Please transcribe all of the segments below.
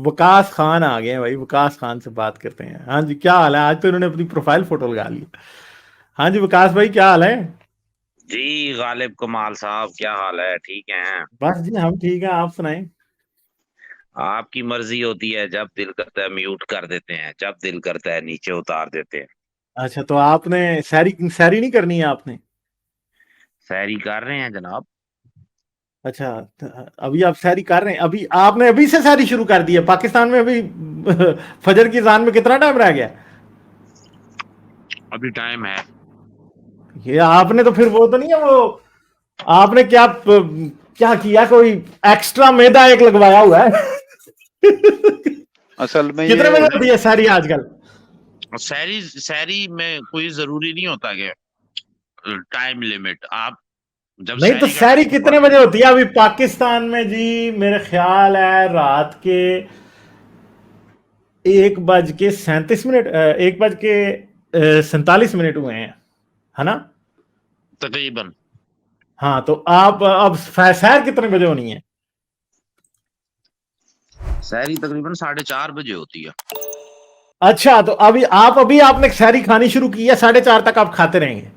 वकास खान आ गए हैं भाई, वकास खान से बात करते हैं। हाँ जी, क्या हाल है? आज तो इन्होंने अपनी प्रोफाइल फोटो लगा ली। हाँ जी वकास भाई, क्या हाल है? जी गालिब कमाल साहब, क्या हाल है? ठीक हैं? बस जी हम ठीक हैं, आप सुनाएं। आपकी मर्जी होती है, जब दिल करता है म्यूट कर देते हैं, जब दिल करता है नीचे उतार देते हैं। अच्छा, तो आपने सैरी सैरी नहीं करनी है आपने? सैरी कर रहे हैं जनाब। अच्छा, अभी आप सैरी कर रहे हैं? अभी आपने अभी से सैरी शुरू कर दी है? पाकिस्तान में अभी फजर की अजान में कितना टाइम रह गया? अभी टाइम है। ये आपने तो फिर वो तो नहीं है वो, आपने क्या क्या किया? कोई एक्स्ट्रा मैदा एक लगवाया हुआ है? असल में कितने ये बजे होती है सैरी आजकल? सैरी सैरी में कोई जरूरी नहीं होता कि टाइम लिमिट। आप जब नहीं तो सैरी का सैरी टाइम कितने बजे होती है अभी पाकिस्तान में जी? मेरे ख्याल है रात के 1:37, 1:47 हुए हैं, है ना? तकरीबन हाँ, तो आप अब सैर कितने बजे होनी है? सैरी तकरीबन 4:30 बजे होती है। अच्छा, तो अभी आपने सैरी खानी शुरू की है, 4:30 तक आप खाते रहेंगे?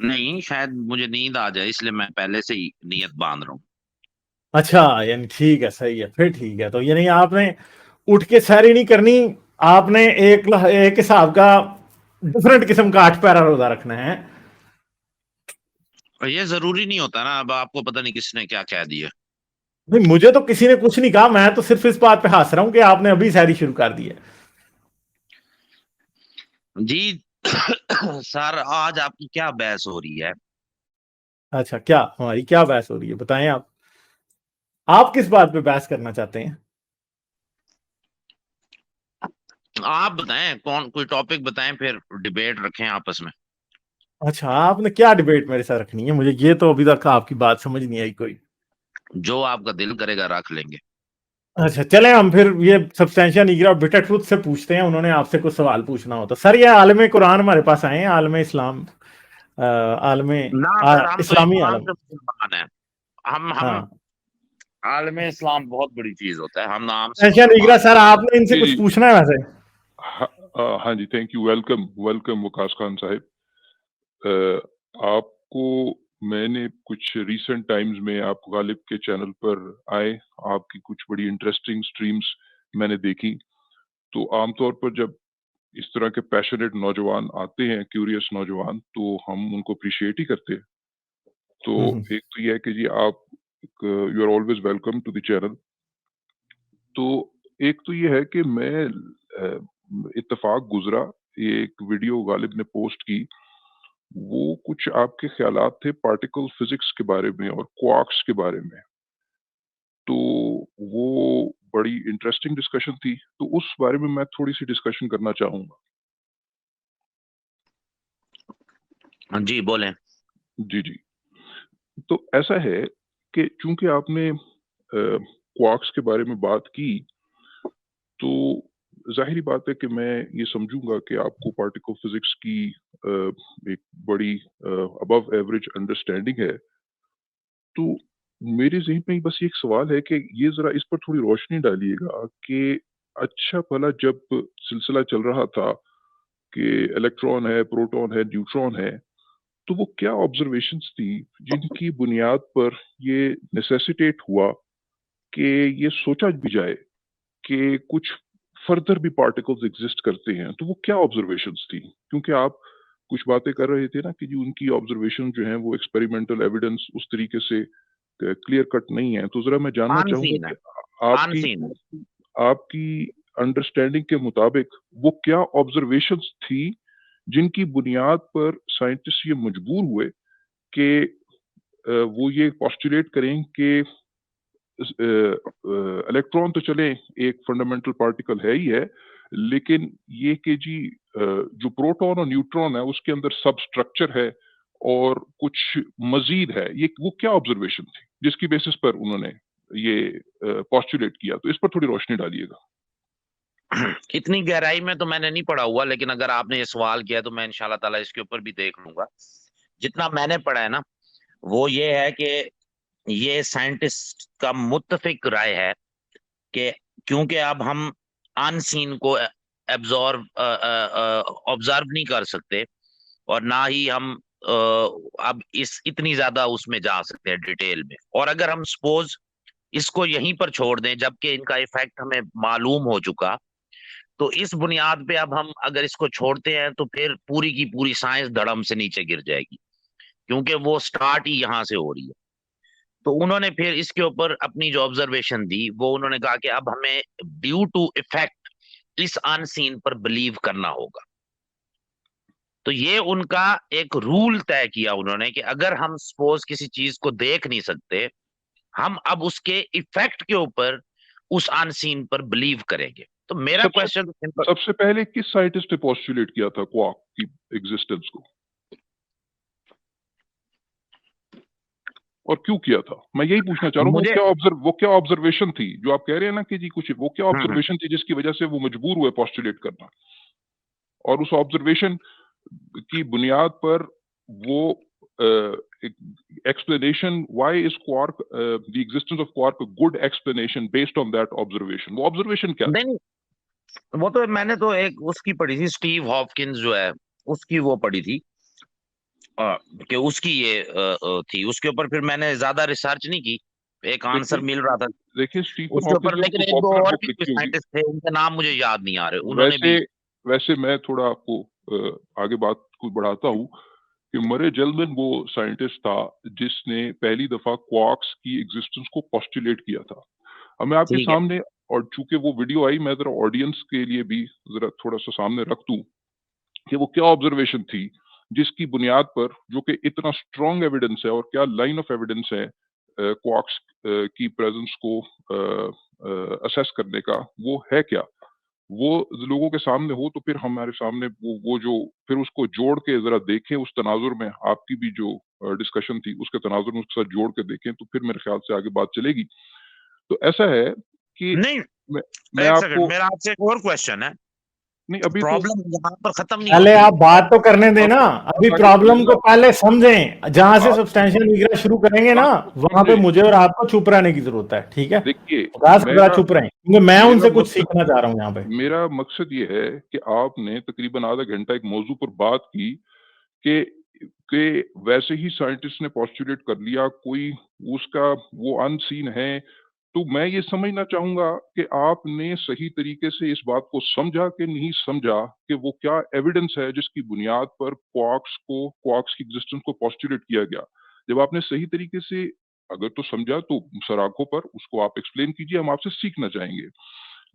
नहीं, शायद मुझे नींद आ जाए इसलिए मैं पहले से ही नियत बांध रहा हूँ। अच्छा, यानी ठीक है, सही है, फिर ठीक है। तो यानी आपने उठ के सैरी नहीं करनी, आपने एक हिसाब का डिफरेंट किस्म का 8 पैरा रोजा रखना है। और ये जरूरी नहीं होता ना, अब आपको पता नहीं किसने क्या कह दिया। नहीं, मुझे तो किसी ने कुछ नहीं कहा, मैं तो सिर्फ इस बात पे हंस रहा हूं कि आपने अभी सैरी शुरू कर दी है। जी सर, आज आपकी क्या बहस हो रही है? अच्छा, क्या हमारी क्या बहस हो रही है, बताएं आप किस बात पे बहस करना चाहते हैं? आप बताएं, कौन कोई टॉपिक बताएं, फिर डिबेट रखें आपस में। अच्छा, आपने क्या डिबेट मेरे साथ रखनी है? मुझे ये तो अभी तक आपकी बात समझ नहीं आई कोई। जो आपका दिल करेगा रख लेंगे। अच्छा, चले हम फिर ये सब्सटेंशिया निगरा और बिटर ट्रूथ से पूछते हैं, उन्होंने आपसे कुछ सवाल पूछना हो तो। सर, ये आलम कुरान हमारे पास आए हैं, आलम इस्लाम, आलम ना सर, हम तो इस्लामी इस्लाम आलम। से मुसलमान हैं। हम हाँ, आलम इस्लाम बहुत बड़ी चीज होता है, हम नाम से सब्सटेंशिया निगरा मुसलमान हैं। सर, आपने इनसे जी कुछ जी। पूछना है वैसे? हाँ, हाँ जी, thank you. Welcome welcome Waqas Khan साहब। आपको मैंने कुछ रीसेंट टाइम्स में आप गालिब के चैनल पर आए, आपकी कुछ बड़ी इंटरेस्टिंग स्ट्रीम्स मैंने देखी। तो आमतौर पर जब इस तरह के पैशनेट नौजवान आते हैं, क्यूरियस नौजवान, तो हम उनको अप्रिशिएट ही करते हैं। तो हम्म। एक तो ये है कि जी आप you are always welcome to the channel. तो एक तो ये है कि मैं इत्तेफाक गुजरा, ये एक वीडियो गालिब ने पोस्ट की, वो कुछ आपके ख्यालात थे पार्टिकल फिजिक्स के बारे में और क्वार्क्स के बारे में। तो वो बड़ी इंटरेस्टिंग डिस्कशन थी, तो उस बारे में मैं थोड़ी सी डिस्कशन करना चाहूंगा। जी बोलें। जी जी। तो ऐसा है कि चूंकि आपने क्वार्क्स के बारे में बात की, तो ज़ाहिरी बात है कि मैं ये समझूंगा कि आपको पार्टिकल फिजिक्स की एक बड़ी अबव एवरेज अंडरस्टैंडिंग है। तो मेरे ज़हन में बस एक सवाल है कि ये ज़रा इस पर थोड़ी रोशनी डालिएगा कि अच्छा भला जब सिलसिला चल रहा था कि इलेक्ट्रॉन है, प्रोटॉन है, न्यूट्रॉन है, तो वो क्या ऑब्जर्वेशंस थी जिनकी बुनियाद पर ये नेसेसिटेट हुआ कि ये सोचा भी जाए कि कुछ फर्दर भी पार्टिकल्स एग्जिस्ट करते हैं? तो वो क्या ऑब्जर्वेशंस थी? क्योंकि आप कुछ बातें कर रहे थे ना कि जी उनकी ऑब्जर्वेशन जो है वो एक्सपेरिमेंटल एविडेंस उस तरीके से क्लियर कट नहीं है। तो ज़रा मैं जानना चाहूँगा अनसीन है। कि आपकी अनसीन है। आपकी अंडरस्टैंडिंग के मुताबिक वो क्या ऑब्जर्वेशंस थी जिनकी बुनियाद पर साइंटिस्ट ये मजबूर हुए कि वो ये पोस्टुलेट करें कि इलेक्ट्रॉन तो चले एक फंडामेंटल पार्टिकल है ही है, लेकिन ये कि जी जो प्रोटॉन और न्यूट्रॉन है उसके अंदर सब स्ट्रक्चर है और कुछ मजीद है। ये वो क्या ऑब्जर्वेशन थी जिसकी बेसिस पर उन्होंने ये पोस्टुलेट किया? तो इस पर थोड़ी रोशनी डालिएगा। इतनी गहराई में तो मैंने नहीं पढ़ा हुआ, लेकिन अगर आपने ये सवाल किया तो मैं इंशाल्लाह ताला इसके ऊपर भी देख लूंगा। जितना मैंने पढ़ा है ना, वो ये है कि ये साइंटिस्ट का मुत्तफिक राय है कि क्योंकि अब हम अनसीन को ऑब्जर्व नहीं कर सकते, और ना ही हम अब इस इतनी ज्यादा उसमें जा सकते हैं डिटेल में। और अगर हम सपोज इसको यहीं पर छोड़ दें जबकि इनका इफेक्ट हमें मालूम हो चुका, तो इस बुनियाद पे अब हम अगर इसको छोड़ते हैं तो फिर पूरी की पूरी साइंस धड़म से नीचे गिर जाएगी, क्योंकि वो स्टार्ट ही यहाँ से हो रही है। तो उन्होंने फिर इसके ऊपर अपनी जो ऑब्जर्वेशन दी वो उन्होंने कहा कि अब हमें ड्यू टू इफेक्ट इस अनसीन पर बिलीव करना होगा। तो ये उनका एक रूल तय किया उन्होंने कि अगर हम सपोज किसी चीज को देख नहीं सकते, हम अब उसके इफेक्ट के ऊपर उस अनसीन पर बिलीव करेंगे। तो मेरा सबसे क्वेश्चन सिंपल, सबसे पहले किस साइंटिस्ट ने पोस्टुलेट किया था क्वार्क की एग्जिस्टेंस को, और क्यों किया था? मैं यही पूछना चाह रहा हूँ। मुझे वो क्या ऑब्जर्वेशन थी जो आप कह रहे हैं ना कि जी कुछ, वो क्या हम्म, ऑब्जर्वेशन थी जिसकी वजह से वो मजबूर हुए पोस्टुलेट करना, और उस ऑब्जर्वेशन की बुनियाद पर वो explanation, why is quark, the existence of quark a good explanation based on that observation? वो observation क्या नहीं, वो तो मैंने तो एक उसकी पढ़ी थी, स्टीव हॉपकिंस जो है उसकी वो पढ़ी थी, कि उसकी ये थी। उसके ऊपर फिर मैंने ज्यादा रिसर्च नहीं की, एक आंसर देखिए मिल रहा था देखिए स्टीफन उसके ऊपर, हॉकिंस ने लेकिन कोई एक दो पॉपुलर और बुक भी लिखी होगी। साइंटिस्ट थे, उनके नाम मुझे याद नहीं आ रहे, उन्होंने वैसे भी। वैसे मैं थोड़ा आपको आगे बात को बढ़ाता हूँ कि मरे जेल्मन वो साइंटिस्ट था जिसने पहली दफा क्वार्क्स की एग्जिस्टेंस को पोस्टुलेट किया था। अब मैं आपके ठीक है। सामने, और चूंकि वो वीडियो आई, मैं जरा ऑडियंस के लिए भी जरा थोड़ा सा सामने रख दूं कि वो क्या ऑब्जर्वेशन थी जिसकी बुनियाद पर, जो कि इतना स्ट्रॉन्ग एविडेंस है, और क्या लाइन ऑफ एविडेंस है क्वार्क्स की प्रेजेंस को असेस करने का, वो है क्या, वो लोगों के सामने हो तो फिर हमारे सामने वो जो फिर उसको जोड़ के जरा देखें, उस तनाजुर में आपकी भी जो डिस्कशन थी उसके तनाजुर में उसके साथ जोड़ के देखें, तो फिर मेरे ख्याल से आगे बात चलेगी। तो ऐसा है कि नहीं, मैं, मैं एक सेकंड, आपको, मेरा आपसे एक और क्वेश्चन है। नहीं अभी तो, प्रॉब्लम यहाँ पर खत्म नहीं पहले होती। आप बात तो करने देना, अब अभी आगे चले प्रॉब्लम को ना, पहले समझें। जहां से बात सब्सटेंशियल निगरानी शुरू करेंगे ना, बात को वहां पे समझे। मुझे और आपको चुप रहने की जरूरत है, ठीक है? देखिए राज बड़ा मेरा चुप रहे, क्योंकि मैं मेरा उनसे कुछ मकसद सीखना चाह रहा हूं यहाँ पे। मेरा मकसद ये है कि आपने तकरीबन आधा घंटा एक मौजू पर बात की कि वैसे ही साइंटिस्ट ने पोस्टुलेट कर लिया, कोई उसका वो अनसीन है। तो मैं ये समझना चाहूंगा कि आपने सही तरीके से इस बात को समझा कि नहीं समझा, कि वो क्या एविडेंस है जिसकी बुनियाद पर क्वार्क्स की एग्जिस्टेंस को पोस्टुलेट किया गया। जब आपने सही तरीके से अगर तो समझा तो सर आंखों पर उसको आप एक्सप्लेन कीजिए, हम आपसे सीखना चाहेंगे।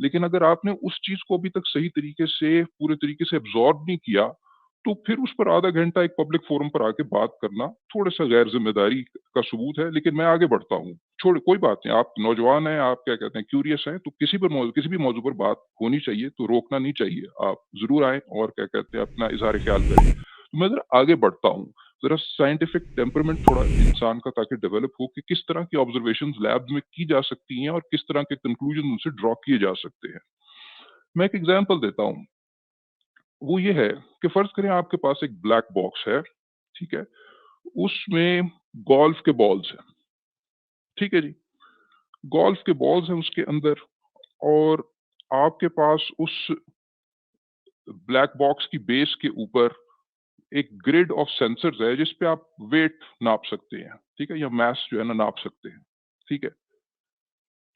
लेकिन अगर आपने उस चीज को अभी तक सही तरीके से पूरे तरीके से एब्जॉर्ब नहीं किया, तो फिर उस पर आधा घंटा एक पब्लिक फोरम पर आके बात करना थोड़ा सा गैर जिम्मेदारी का सबूत है। लेकिन मैं आगे बढ़ता हूँ, छोड़ कोई बात नहीं, आप नौजवान हैं, आप क्या कहते हैं क्यूरियस हैं, तो किसी भी मौजू पर बात होनी चाहिए, तो रोकना नहीं चाहिए। आप जरूर आए और क्या कहते हैं अपना इजहार ख्याल करें। तो मैं जरा आगे बढ़ता हूँ, जरा साइंटिफिक टेम्परमेंट थोड़ा इंसान का ताकि डेवलप हो कि किस तरह की ऑब्जर्वेशंस लैब में की जा सकती हैं और किस तरह के कंक्लूजन उनसे ड्रॉ किए जा सकते हैं। मैं एक एग्जांपल देता हूँ, वो ये है कि फर्ज करें आपके पास एक ब्लैक बॉक्स है, ठीक है, उसमें गोल्फ के बॉल्स हैं, ठीक है जी, गोल्फ के बॉल्स हैं उसके अंदर, और आपके पास उस ब्लैक बॉक्स की बेस के ऊपर एक ग्रिड ऑफ सेंसर्स है जिस पे आप वेट नाप सकते हैं, ठीक है, या मास जो है ना नाप सकते हैं, ठीक है।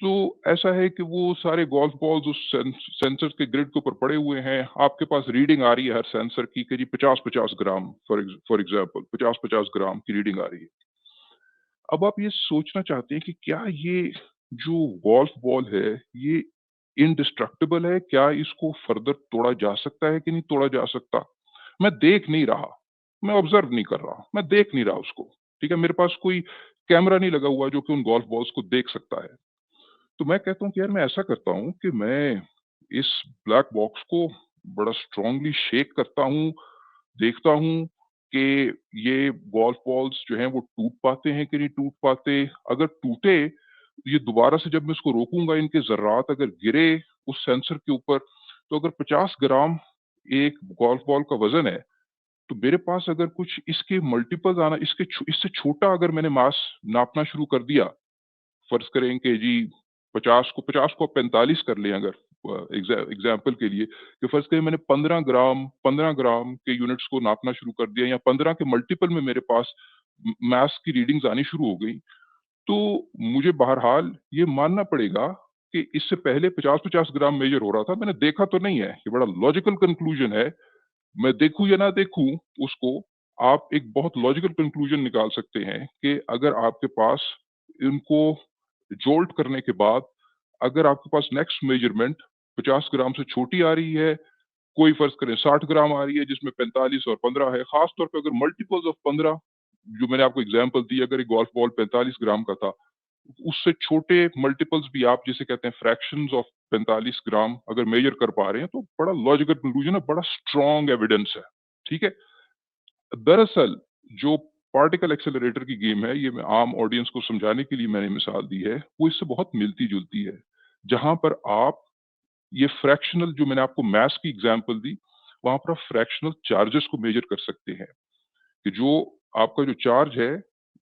तो ऐसा है कि वो सारे गोल्फ बॉल्स उस सेंसर के ग्रिड के ऊपर पड़े हुए हैं, आपके पास रीडिंग आ रही है हर सेंसर की करीब 50-50 ग्राम, फॉर एग्जांपल 50-50 ग्राम की रीडिंग आ रही है। अब आप ये सोचना चाहते हैं कि क्या ये जो गोल्फ बॉल है ये इनडिस्ट्रक्टिबल है, क्या इसको फर्दर तोड़ा जा सकता है कि नहीं तोड़ा जा सकता? मैं देख नहीं रहा, मैं ऑब्जर्व नहीं कर रहा, मैं देख नहीं रहा उसको, ठीक है, मेरे पास कोई कैमरा नहीं लगा हुआ जो कि उन गोल्फ बॉल्स को देख सकता है। तो मैं कहता हूँ कि यार मैं ऐसा करता हूँ कि मैं इस ब्लैक बॉक्स को बड़ा स्ट्रांगली शेक करता हूँ, देखता हूँ कि ये गोल्फ बॉल्स जो हैं वो टूट पाते हैं कि नहीं टूट पाते। अगर टूटे, ये दोबारा से जब मैं इसको रोकूंगा, इनके ज़र्रात अगर गिरे उस सेंसर के ऊपर, तो अगर 50 ग्राम एक गोल्फ बॉल का वजन है, तो मेरे पास अगर कुछ इसके मल्टीपल्स आना, इससे छोटा अगर मैंने मास नापना शुरू कर दिया, फर्ज करें कि जी 50 को 45 कर लें अगर एग्जाम्पल के लिए, कि फर्ज करें मैंने 15 ग्राम के यूनिट्स को नापना शुरू कर दिया, या 15 के मल्टीपल में मेरे पास मास की रीडिंग्स आनी शुरू हो गई, तो मुझे बहरहाल ये मानना पड़ेगा कि इससे पहले 50-50 ग्राम मेजर हो रहा था, मैंने देखा तो नहीं है। ये बड़ा लॉजिकल कंक्लूजन है। मैं देखूं या ना देखूं उसको, आप एक बहुत लॉजिकल कंक्लूजन निकाल सकते हैं कि अगर आपके पास इनको जोल्ट करने के बाद अगर आपके पास नेक्स्ट मेजरमेंट 50 ग्राम से छोटी आ रही है, कोई फर्ज करें 60 ग्राम आ रही है जिसमें 45 और 15 है, खास तौर पे अगर मल्टीपल्स ऑफ 15, जो मैंने आपको एग्जांपल दी, अगर एक गोल्फ बॉल 45 ग्राम का था, उससे छोटे मल्टीपल्स भी आप जिसे कहते हैं फ्रैक्शंस ऑफ 45 ग्राम अगर मेजर कर पा रहे हैं, तो बड़ा लॉजिकल कंक्लूजन है, बड़ा स्ट्रॉन्ग एविडेंस है। ठीक है, दरअसल जो पार्टिकल एक्सेलरेटर की गेम है, ये मैं आम ऑडियंस को समझाने के लिए मैंने मिसाल दी है, वो इससे बहुत मिलती जुलती है, जहां पर आप ये फ्रैक्शनल, जो मैंने आपको मैथ्स की एग्जांपल दी, वहां पर आप फ्रैक्शनल चार्जेस को मेजर कर सकते हैं, कि जो आपका जो चार्ज है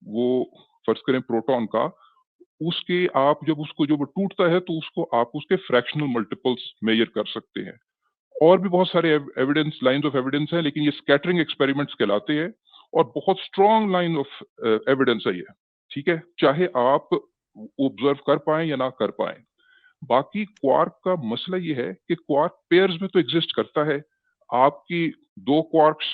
वो फर्ज करें प्रोटॉन का, उसके आप जब उसको जब वो टूटता है तो उसको आप उसके फ्रैक्शनल मल्टीपल्स मेजर कर सकते हैं। और भी बहुत सारे एविडेंस, लाइंस ऑफ एविडेंस है, लेकिन ये स्कैटरिंग एक्सपेरिमेंट्स कहलाते हैं और बहुत स्ट्रॉन्ग लाइन ऑफ एविडेंस है ये। ठीक है, चाहे आप ऑब्जर्व कर पाए या ना कर पाए। बाकी क्वार्क का मसला ये है कि क्वार्क पेयर्स में तो एग्जिस्ट करता है, आपकी 2 क्वार्क्स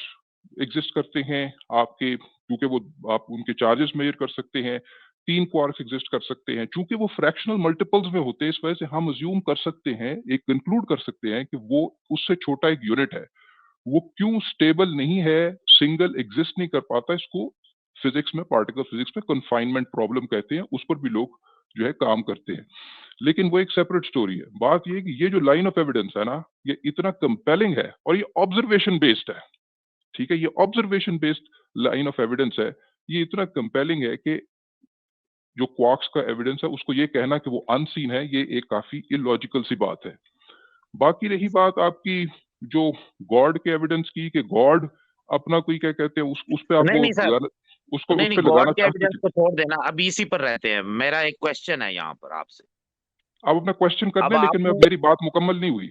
एग्जिस्ट करते हैं आपके, क्योंकि वो आप उनके चार्जेस मेजर कर सकते हैं, 3 क्वार्क्स एग्जिस्ट कर सकते हैं, चूंकि वो फ्रैक्शनल मल्टीपल्स में होते हैं, इस वजह से हम अज्यूम कर सकते हैं, एक कंक्लूड कर सकते हैं कि वो उससे छोटा एक यूनिट है। वो क्यों स्टेबल नहीं है, सिंगल एग्जिस्ट नहीं कर पाता, इसको फिजिक्स में, पार्टिकल फिजिक्स में कन्फाइनमेंट प्रॉब्लम कहते हैं, उस पर भी लोग जो है काम करते हैं, लेकिन वो एक सेपरेट स्टोरी है। बात ये है कि ये जो लाइन ऑफ एविडेंस है ना, ये इतना कंपेलिंग है और ये ऑब्जर्वेशन बेस्ड है। ठीक है, ये observation based line of evidence है, ये इतना कंपेलिंग है कि जो क्वार्क्स का एविडेंस है उसको ये कहना कि वो अनसीन है, ये एक काफी इलॉजिकल सी बात है। बाकी रही बात आपकी जो गॉड के एविडेंस की, कि गॉड अपना कोई क्या कहते हैं उस पे आप नहीं वो नहीं सर, उसको नहीं उस नहीं, पे लगाना गॉड के चाहते एविडेंस थे। को छोड़ देना, अभी इसी पर रहते हैं। मेरा एक क्वेश्चन है यहाँ पर आपसे। आप अपना क्वेश्चन कर अब लें, लेकिन आपने, मेरी बात मुकम्मल नहीं हुई,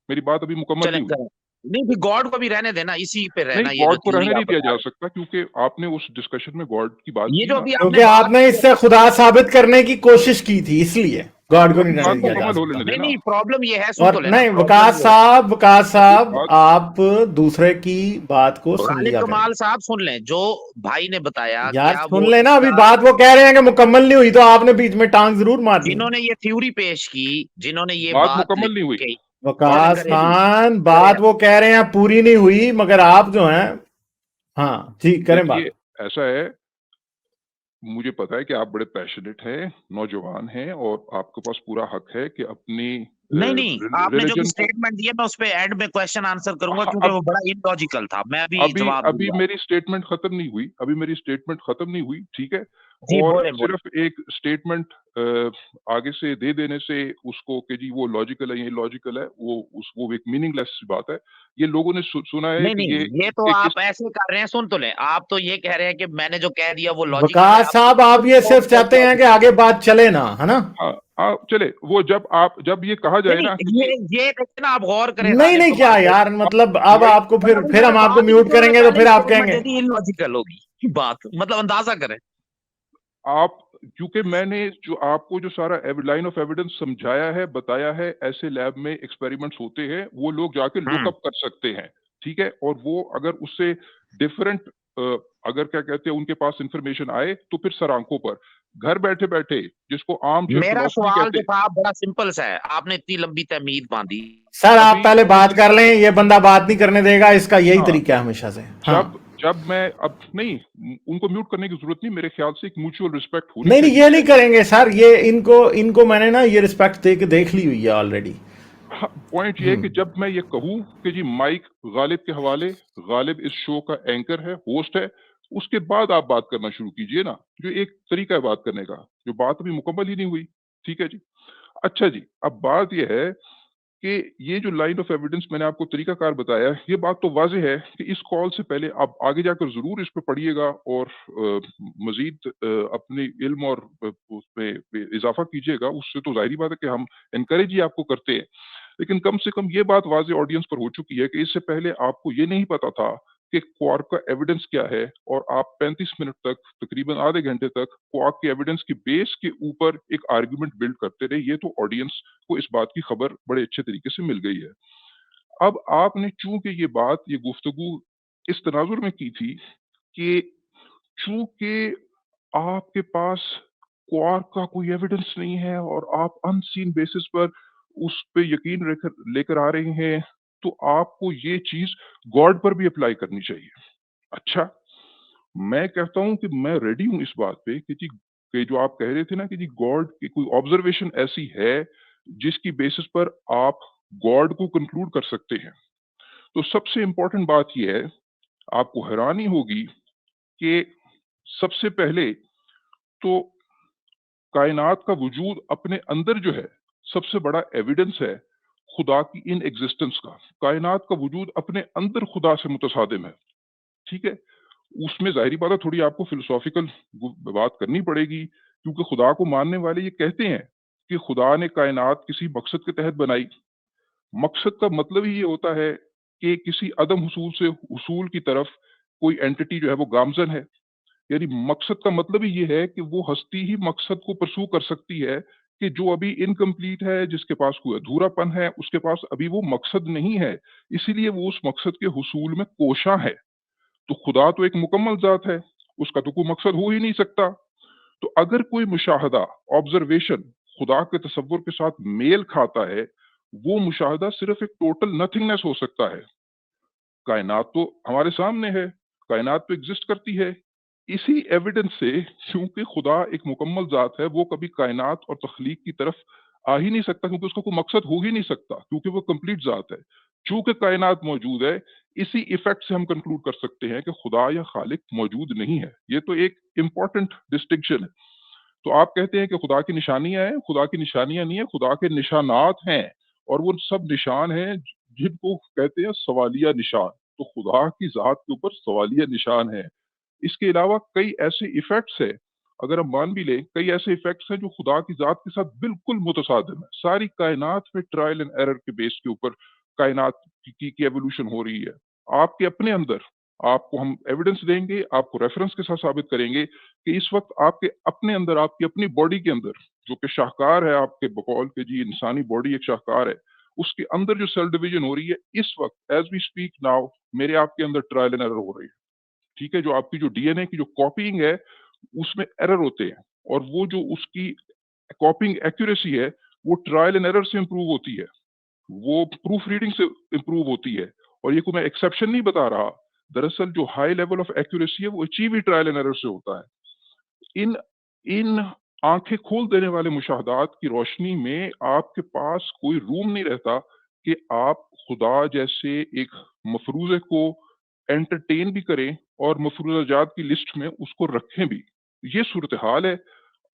मेरी बात अभी मुकम्मल चले नहीं हुई। चले, नहीं भी गॉड को भी रहने देना, इसी पे नहीं, रहना, ये जो गॉड को थ्योरी रहने आप नहीं दिया बता जा रहे सकता, क्योंकि आपने उस डिस्कशन में गॉड की बात हैं, ये की जो ना। अभी क्योंकि आपने बात आपने की इससे है, खुदा साबित करने की कोशिश की थी, इसलिए गॉड को नहीं अपनी रहने बात दिया जा मुकम्मल हो सकता। लेने नहीं देना। नहीं, प्रॉब्लम ये है, सुन और तो लेना, नहीं, प्रॉब्लम ये है। वकास एक साहब, बात, आप दूसरे की बात को सुन गालिब लिया करें। कमाल साहब सुन लें, जो भाई ने बताया, यार क्या सुन वो लेना, अभी इसका, बात वो कह रहे हैं कि मुकम्मल नहीं हुई, तो आपने बीच में टांग जरूर मारनी। जिन्होंने ये थ्योरी पेश की, जिन्होंने ये बात बात मुकम्मल लिख नहीं हुई। के, करें वकास करें खान, करें बात वो कह रहे हैं पूरी नहीं हुई, मगर आप जो हैं, हाँ ठीक, करें देखिए, बात। ऐसा है, मुझे पता है कि आप बड़े पैशनेट हैं, नौजवान हैं, और आपके पास पूरा हक है कि अपनी नहीं नहीं, आपने जो भी रिलीजन को, स्टेटमेंट दिया, मैं उस पे एंड में क्वेश्चन आंसर करूंगा, क्योंकि अब वो बड़ा इलॉजिकल था। मैं अभी अभी जवाब अभी दूंगा। मेरी स्टेटमेंट खत्म नहीं हुई, अभी मेरी स्टेटमेंट खत्म नहीं हुई। ठीक है, जी और बोले बोले। सिर्फ एक स्टेटमेंट आगे से दे देने से उसको कि जी वो लॉजिकल है, ये लॉजिकल है, वो एक मीनिंगलेस बात है। ये लोगों ने सुना है नहीं कि ये नहीं, ये तो एक आप ऐसे कर रहे हैं, सुन तो ले, आप तो ये कह रहे हैं कि मैंने जो कह दिया वो लॉजिकल है, वकास साहब, आप ये सिर्फ चाहते हैं कि आगे बात चले ना, है ना? चले, वो जब ये कहा नहीं जाए ना कि नहीं, ये देखिए ना, आप गौर करें नहीं गालिब नहीं, क्या कमाल को, यार, मतलब अब भाई, आपको मतलब फिर इन्होंने हम आपको बात की म्यूट तो उन्होंने करेंगे, तो पहले फिर ही आप स्टेटमेंट कहेंगे। दे दी, इलॉजिकल होगी बात, मतलब अंदाजा करें। आप, क्योंकि मैंने जो आपको जो सारा लाइन ऑफ एविडेंस समझाया है, बताया है, ऐसे लैब में एक्सपेरिमेंट्स होते हैं, वो लोग जाके लुकअप कर सकते हैं। ठीक है, और वो अगर उससे डिफरेंट अगर क्या कहते हैं उनके पास इंफॉर्मेशन आए, तो फिर सर आंखों पर, घर बैठे बैठे, जिसको आम चेयर मेरा फिलोसफी सवाल कहते जो हैं। था बड़ा सिंपल सा है, आपने इतनी लंबी तमीद बांधी। सर आप अभी पहले अभी बात मेरी कर लें, ये बंदा बात नहीं करने देगा, इसका यही हाँ, तरीका है हमेशा से। हाँ, जब जब मैं अब नहीं, उनको म्यूट करने की जरूरत नहीं, मेरे ख्याल से एक म्यूचुअल रिस्पेक्ट होनी नहीं नहीं, चाहिए। ये नहीं करेंगे सर, ये इनको मैंने ना ये रिस्पेक्ट दे के देख ली हुई है ऑलरेडी। पॉइंट ये है कि जब मैं ये कहूं कि जी माइक गालिब के हवाले, गालिब इस शो का एंकर है, होस्ट है, उसके बाद आप बात करना शुरू कीजिए ना, जो एक तरीका है बात करने का, जो बात अभी मुकम्मल ही नहीं हुई। ठीक है जी। अच्छा जी, अब बात यह है कि ये जो लाइन ऑफ एविडेंस मैंने आपको तरीकाकार बताया, ये बात तो वाज़ेह है कि इस कॉल से पहले आप आगे जाकर ज़रूर इस पे पढ़िएगा और मज़ीद अपने इल्म और उसमें इज़ाफ़ा कीजिएगा। उससे तो ज़ाहिर-सी बात है कि हम एनकरेज ही आपको करते हैं। लेकिन कम से कम ये बात वाज़ेह ऑडियंस पर हो चुकी है कि इससे पहले आपको ये नहीं पता था कि क्वार्क का एविडेंस क्या है, और आप 35 मिनट तक, तकरीबन आधे घंटे तक क्वार्क के एविडेंस की बेस के ऊपर एक आर्गुमेंट बिल्ड करते रहे। ये तो ऑडियंस को इस बात की खबर बड़े अच्छे तरीके से मिल गई है। अब आपने चूंकि ये बात, ये गुफ्तगू इस तनाजुर में की थी कि चूंकि आपके पास क्वार्क का कोई एविडेंस नहीं है और आप अनसीन बेसिस पर उस पे यकीन लेकर आ रहे हैं, तो आपको ये चीज गॉड पर भी अप्लाई करनी चाहिए। अच्छा, मैं कहता हूं कि मैं रेडी हूं इस बात पे कि जी, कि जो आप कह रहे थे ना कि जी गॉड की कोई ऑब्जर्वेशन ऐसी है जिसकी बेसिस पर आप गॉड को कंक्लूड कर सकते हैं। तो सबसे इंपॉर्टेंट बात यह है, आपको हैरानी होगी कि सबसे पहले तो कायनात का वजूद अपने अंदर जो है, सबसे बड़ा एविडेंस है खुदा की इन एग्जिस्टेंस का। कायनात का वजूद अपने अंदर खुदा से मुतसादिम है, ठीक है। उसमें ज़ाहिरी बात है थोड़ी आपको फिलोसॉफिकल बात करनी पड़ेगी, क्योंकि खुदा को मानने वाले ये कहते हैं कि खुदा ने कायनात किसी मकसद के तहत बनाई। मकसद का मतलब ही ये होता है कि किसी अदम हुसूल से हुसूल की तरफ कोई एंटिटी जो है वो गामजन है। यानी मकसद का मतलब ही ये है कि वो हस्ती ही मकसद को परसू कर सकती है कि जो अभी इनकम्प्लीट है, जिसके पास कोई अधूरापन है, उसके पास अभी वो मकसद नहीं है, इसीलिए वो उस मकसद के हुसूल में कोशा है। तो खुदा तो एक मुकम्मल ज़ात है, उसका तो कोई मकसद हो ही नहीं सकता। तो अगर कोई मुशाहदा, ऑब्जर्वेशन खुदा के तसव्वुर के साथ मेल खाता है, वो मुशाहदा सिर्फ एक टोटल नथिंगनेस हो सकता है। कायनात तो हमारे सामने है, कायनात तो एग्जिस्ट करती है। इसी एविडेंस से, क्योंकि खुदा एक मुकम्मल ज़ात है, वो कभी कायनात और तख्लीक की तरफ आ ही नहीं सकता, क्योंकि उसका कोई मकसद हो ही नहीं सकता, क्योंकि वो कंप्लीट ज़ात है। चूंकि कायनात मौजूद है, इसी इफेक्ट से हम कंक्लूड कर सकते हैं कि खुदा या खालिक मौजूद नहीं है। ये तो एक इम्पॉर्टेंट डिस्टिंक्शन है। तो आप कहते हैं कि खुदा की निशानियां हैं, खुदा की निशानियां नहीं है, खुदा के निशानात हैं, और वो सब निशान हैं जिनको कहते हैं सवालिया निशान। तो खुदा की जात के ऊपर सवालिया निशान है। इसके अलावा कई ऐसे इफेक्ट्स है, अगर हम मान भी लें, कई ऐसे इफेक्ट्स हैं जो खुदा की जात के साथ बिल्कुल मुतसादिम है। सारी कायनात में ट्रायल एंड एरर के बेस के ऊपर कायनात की एवोल्यूशन हो रही है। आपके अपने अंदर, आपको हम एविडेंस देंगे, आपको रेफरेंस के साथ साबित करेंगे कि इस वक्त आपके अपने अंदर, आपकी अपनी बॉडी के अंदर, जो कि शाहकार है, आपके बकौल के जी इंसानी बॉडी एक शाहकार है, उसके अंदर जो सेल डिवीजन हो रही है इस वक्त एज वी स्पीक नाउ, मेरे आपके अंदर ट्रायल एंड एरर हो रही है। ठीक है, जो आपकी जो डीएनए की जो कॉपीइंग है, उसमें एरर होते हैं, और वो जो उसकी कॉपीइंग एक्यूरेसी है, वो ट्रायल एंड एरर से इंप्रूव होती है, वो प्रूफ रीडिंग से इंप्रूव होती है। और ये कोई मैं एक्सेप्शन नहीं बता रहा, दरअसल जो हाई लेवल ऑफ एक्यूरेसी है वो achieve he trial and error से होता है। इन इन आंखें खोल देने वाले मुशाहदात की रोशनी में आपके पास कोई रूम नहीं रहता कि आप खुदा जैसे एक मफरूजे को एंटरटेन भी करें और मफरूजात की लिस्ट में उसको रखें भी। ये सूरत हाल है।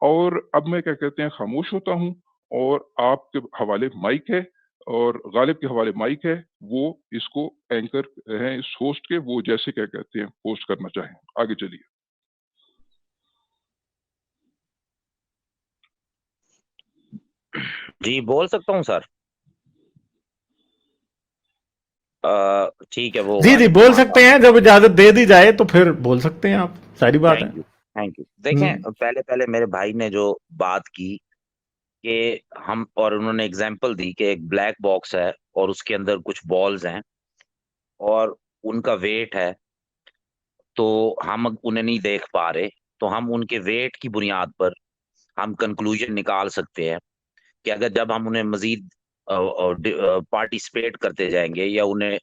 और अब मैं क्या कहते हैं, खामोश होता हूँ, और आपके हवाले माइक है, और गालिब के हवाले माइक है, वो इसको एंकर हैं इस होस्ट के, वो जैसे क्या कहते हैं होस्ट करना चाहें। आगे चलिए। जी बोल सकता हूँ सर। ठीक है, वो जी जी गालिब बोल तुम्हारा सकते काम। हैं, जब इजाजत दे दी जाए तो फिर बोल सकते हैं आप, सारी बात है। Thank you, thank you. हम्म। देखें, पहले पहले मेरे भाई ने जो बात की कि हम, और उन्होंने एग्जांपल दी कि एक ब्लैक बॉक्स है और उसके अंदर कुछ बॉल्स हैं और उनका वेट है, तो हम उन्हें नहीं देख पा रहे, तो हम उनके वेट की बुनियाद पर हम कंक्लूजन निकाल सकते हैं कि अगर जब हम उन्हें मजीद पार्टिसिपेट करते जाएंगे या उन्हें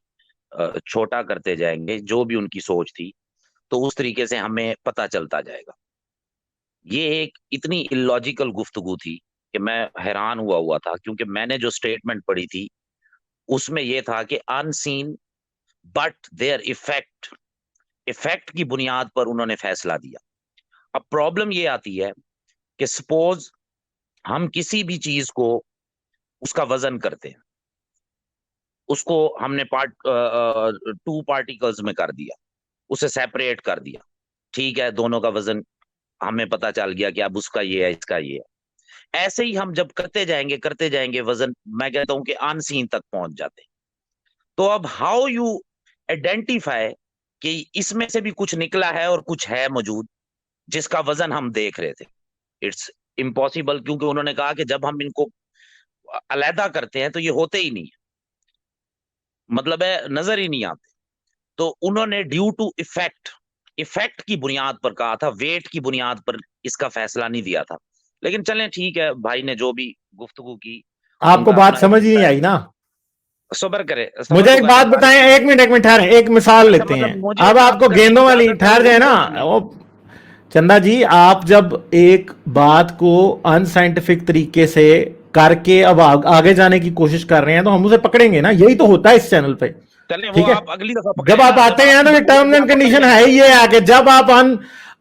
छोटा करते जाएंगे, जो भी उनकी सोच थी, तो उस तरीके से हमें पता चलता जाएगा। ये एक इतनी इलॉजिकल गुफ्तगू थी कि मैं हैरान हुआ हुआ था, क्योंकि मैंने जो स्टेटमेंट पढ़ी थी उसमें यह था कि unseen but their effect, effect की बुनियाद पर उन्होंने फैसला दिया। अब प्रॉब्लम ये आती है कि सपोज हम किसी भी चीज को, उसका वजन करते हैं, उसको हमने टू पार्टिकल्स में कर दिया, उसे सेपरेट कर दिया, ठीक है, दोनों का वजन हमें पता चल गया कि अब उसका ये है, इसका ये है। ऐसे ही हम जब करते जाएंगे वजन, मैं कहता हूं कि अनसीन तक पहुंच जाते हैं। तो अब हाउ यू आइडेंटिफाई कि इसमें से भी कुछ निकला है और कुछ है मौजूद जिसका वजन हम देख रहे थे। इट्स इम्पॉसिबल, क्योंकि उन्होंने कहा कि जब हम इनको अलहदा करते हैं तो ये होते ही नहीं है, मतलब है नजर ही नहीं आते। तो उन्होंने ड्यू टू इफेक्ट की बुनियाद पर कहा था, वेट की बुनियाद पर इसका फैसला नहीं दिया था। लेकिन चलें ठीक है, भाई ने जो भी गुफ्तगू की, आपको उनका बात अपना समझ ही नहीं आई ना। सबर करे, मुझे एक बात बताएं, एक मिनट ठहरें, एक मिसाल लेते हैं। अब आपको गेंदों वाली ठहर जाए ना वो चंदा जी, आप जब एक बात को अनसाइंटिफिक तरीके से करके अब आगे जाने की कोशिश कर रहे हैं तो हम उसे पकड़ेंगे ना, यही तो होता है इस चैनल पे। ठीक है, आप अगली दफा जब आप आते हैं तो टर्म्स एंड कंडीशन है ही ये आके, जब आप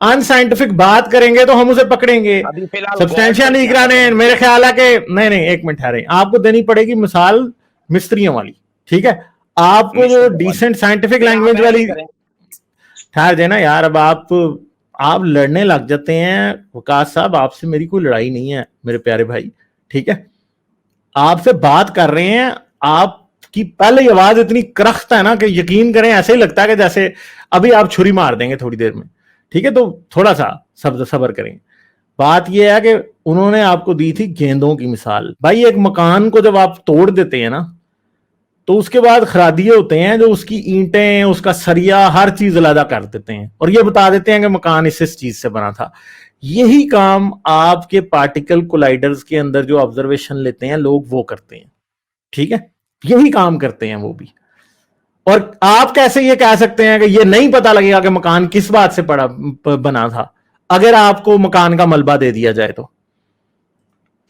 अनसाइंटिफिक बात करेंगे तो हम उसे पकड़ेंगे। सब्सटेंशियल निगरानी मेरे ख्याल है कि नहीं, एक मिनट ठहरे, आपको देनी पड़ेगी मिसाल मिस्त्रियों वाली। ठीक है, आपको जो डिसेंट साइंटिफिक लैंग्वेज वाली ठहर देना यार। अब आप लड़ने लग जाते हैं वकास साहब, आपसे मेरी कोई लड़ाई नहीं है मेरे प्यारे भाई। ठीक है, आपसे बात कर रहे हैं, आपकी पहले आवाज इतनी करख्त है ना कि यकीन करें ऐसे ही लगता है कि जैसे अभी आप छुरी मार देंगे थोड़ी देर में। ठीक है, तो थोड़ा सा सब्र करें। बात यह है कि उन्होंने आपको दी थी गेंदों की मिसाल। भाई एक मकान को जब आप तोड़ देते हैं ना तो उसके बाद खरादिये होते हैं जो उसकी ईंटें, उसका सरिया, हर चीज अलग कर देते हैं और ये बता देते हैं कि मकान इस चीज से बना था। यही काम आपके पार्टिकल कोलाइडर्स के अंदर जो ऑब्जर्वेशन लेते हैं लोग वो करते हैं। ठीक है, यही काम करते हैं वो भी। और आप कैसे ये कह सकते हैं कि ये नहीं पता लगेगा कि मकान किस बात से बना था अगर आपको मकान का मलबा दे दिया जाए तो?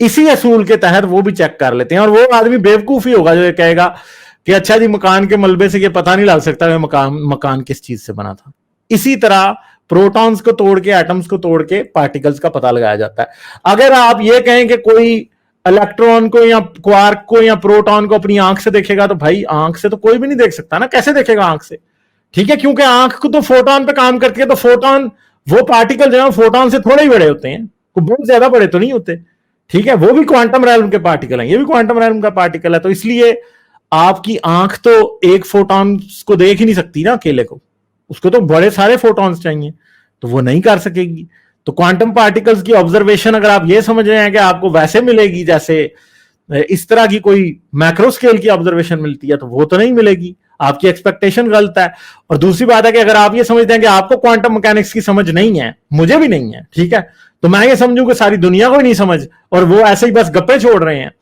इसी असूल के तहत वो भी चेक कर लेते हैं। और वो आदमी बेवकूफ ही होगा जो ये कहेगा कि अच्छा जी मकान के मलबे से ये पता नहीं लग सकता कि मकान किस चीज से बना था। इसी तरह प्रोटॉन्स को तोड़ के, एटम्स को तोड़ के पार्टिकल्स का पता लगाया जाता है। अगर आप ये कहें कि कोई इलेक्ट्रॉन को या क्वार्क को या प्रोटॉन को अपनी आंख से देखेगा, तो भाई आंख से तो कोई भी नहीं देख सकता ना, कैसे देखेगा आंख से? ठीक है, क्योंकि आंख को तो फोटोन पे काम करती है, तो फोटोन, वो पार्टिकल जो है फोटोन से थोड़े ही बड़े होते हैं, बहुत ज्यादा बड़े तो नहीं होते। ठीक है, वो भी क्वांटम रैल्म के पार्टिकल हैं, ये भी क्वांटम रैल्म का पार्टिकल है। तो इसलिए आपकी आंख तो एक फोटॉन को देख ही नहीं सकती ना अकेले को, उसको तो बड़े सारे फोटॉन्स चाहिए, तो वो नहीं कर सकेगी। तो क्वांटम पार्टिकल्स की ऑब्जर्वेशन अगर आप ये समझ रहे हैं कि आपको वैसे मिलेगी जैसे इस तरह की कोई मैक्रो स्केल की ऑब्जर्वेशन मिलती है, तो वो तो नहीं मिलेगी, आपकी एक्सपेक्टेशन गलत है। और दूसरी बात है कि अगर आप ये समझते हैं कि आपको क्वांटम मैकेनिक्स की समझ नहीं है, मुझे भी नहीं है, ठीक है, तो मैं ये समझूं कि सारी दुनिया को ही नहीं समझ और वो ऐसे ही बस गप्पे छोड़ रहे हैं,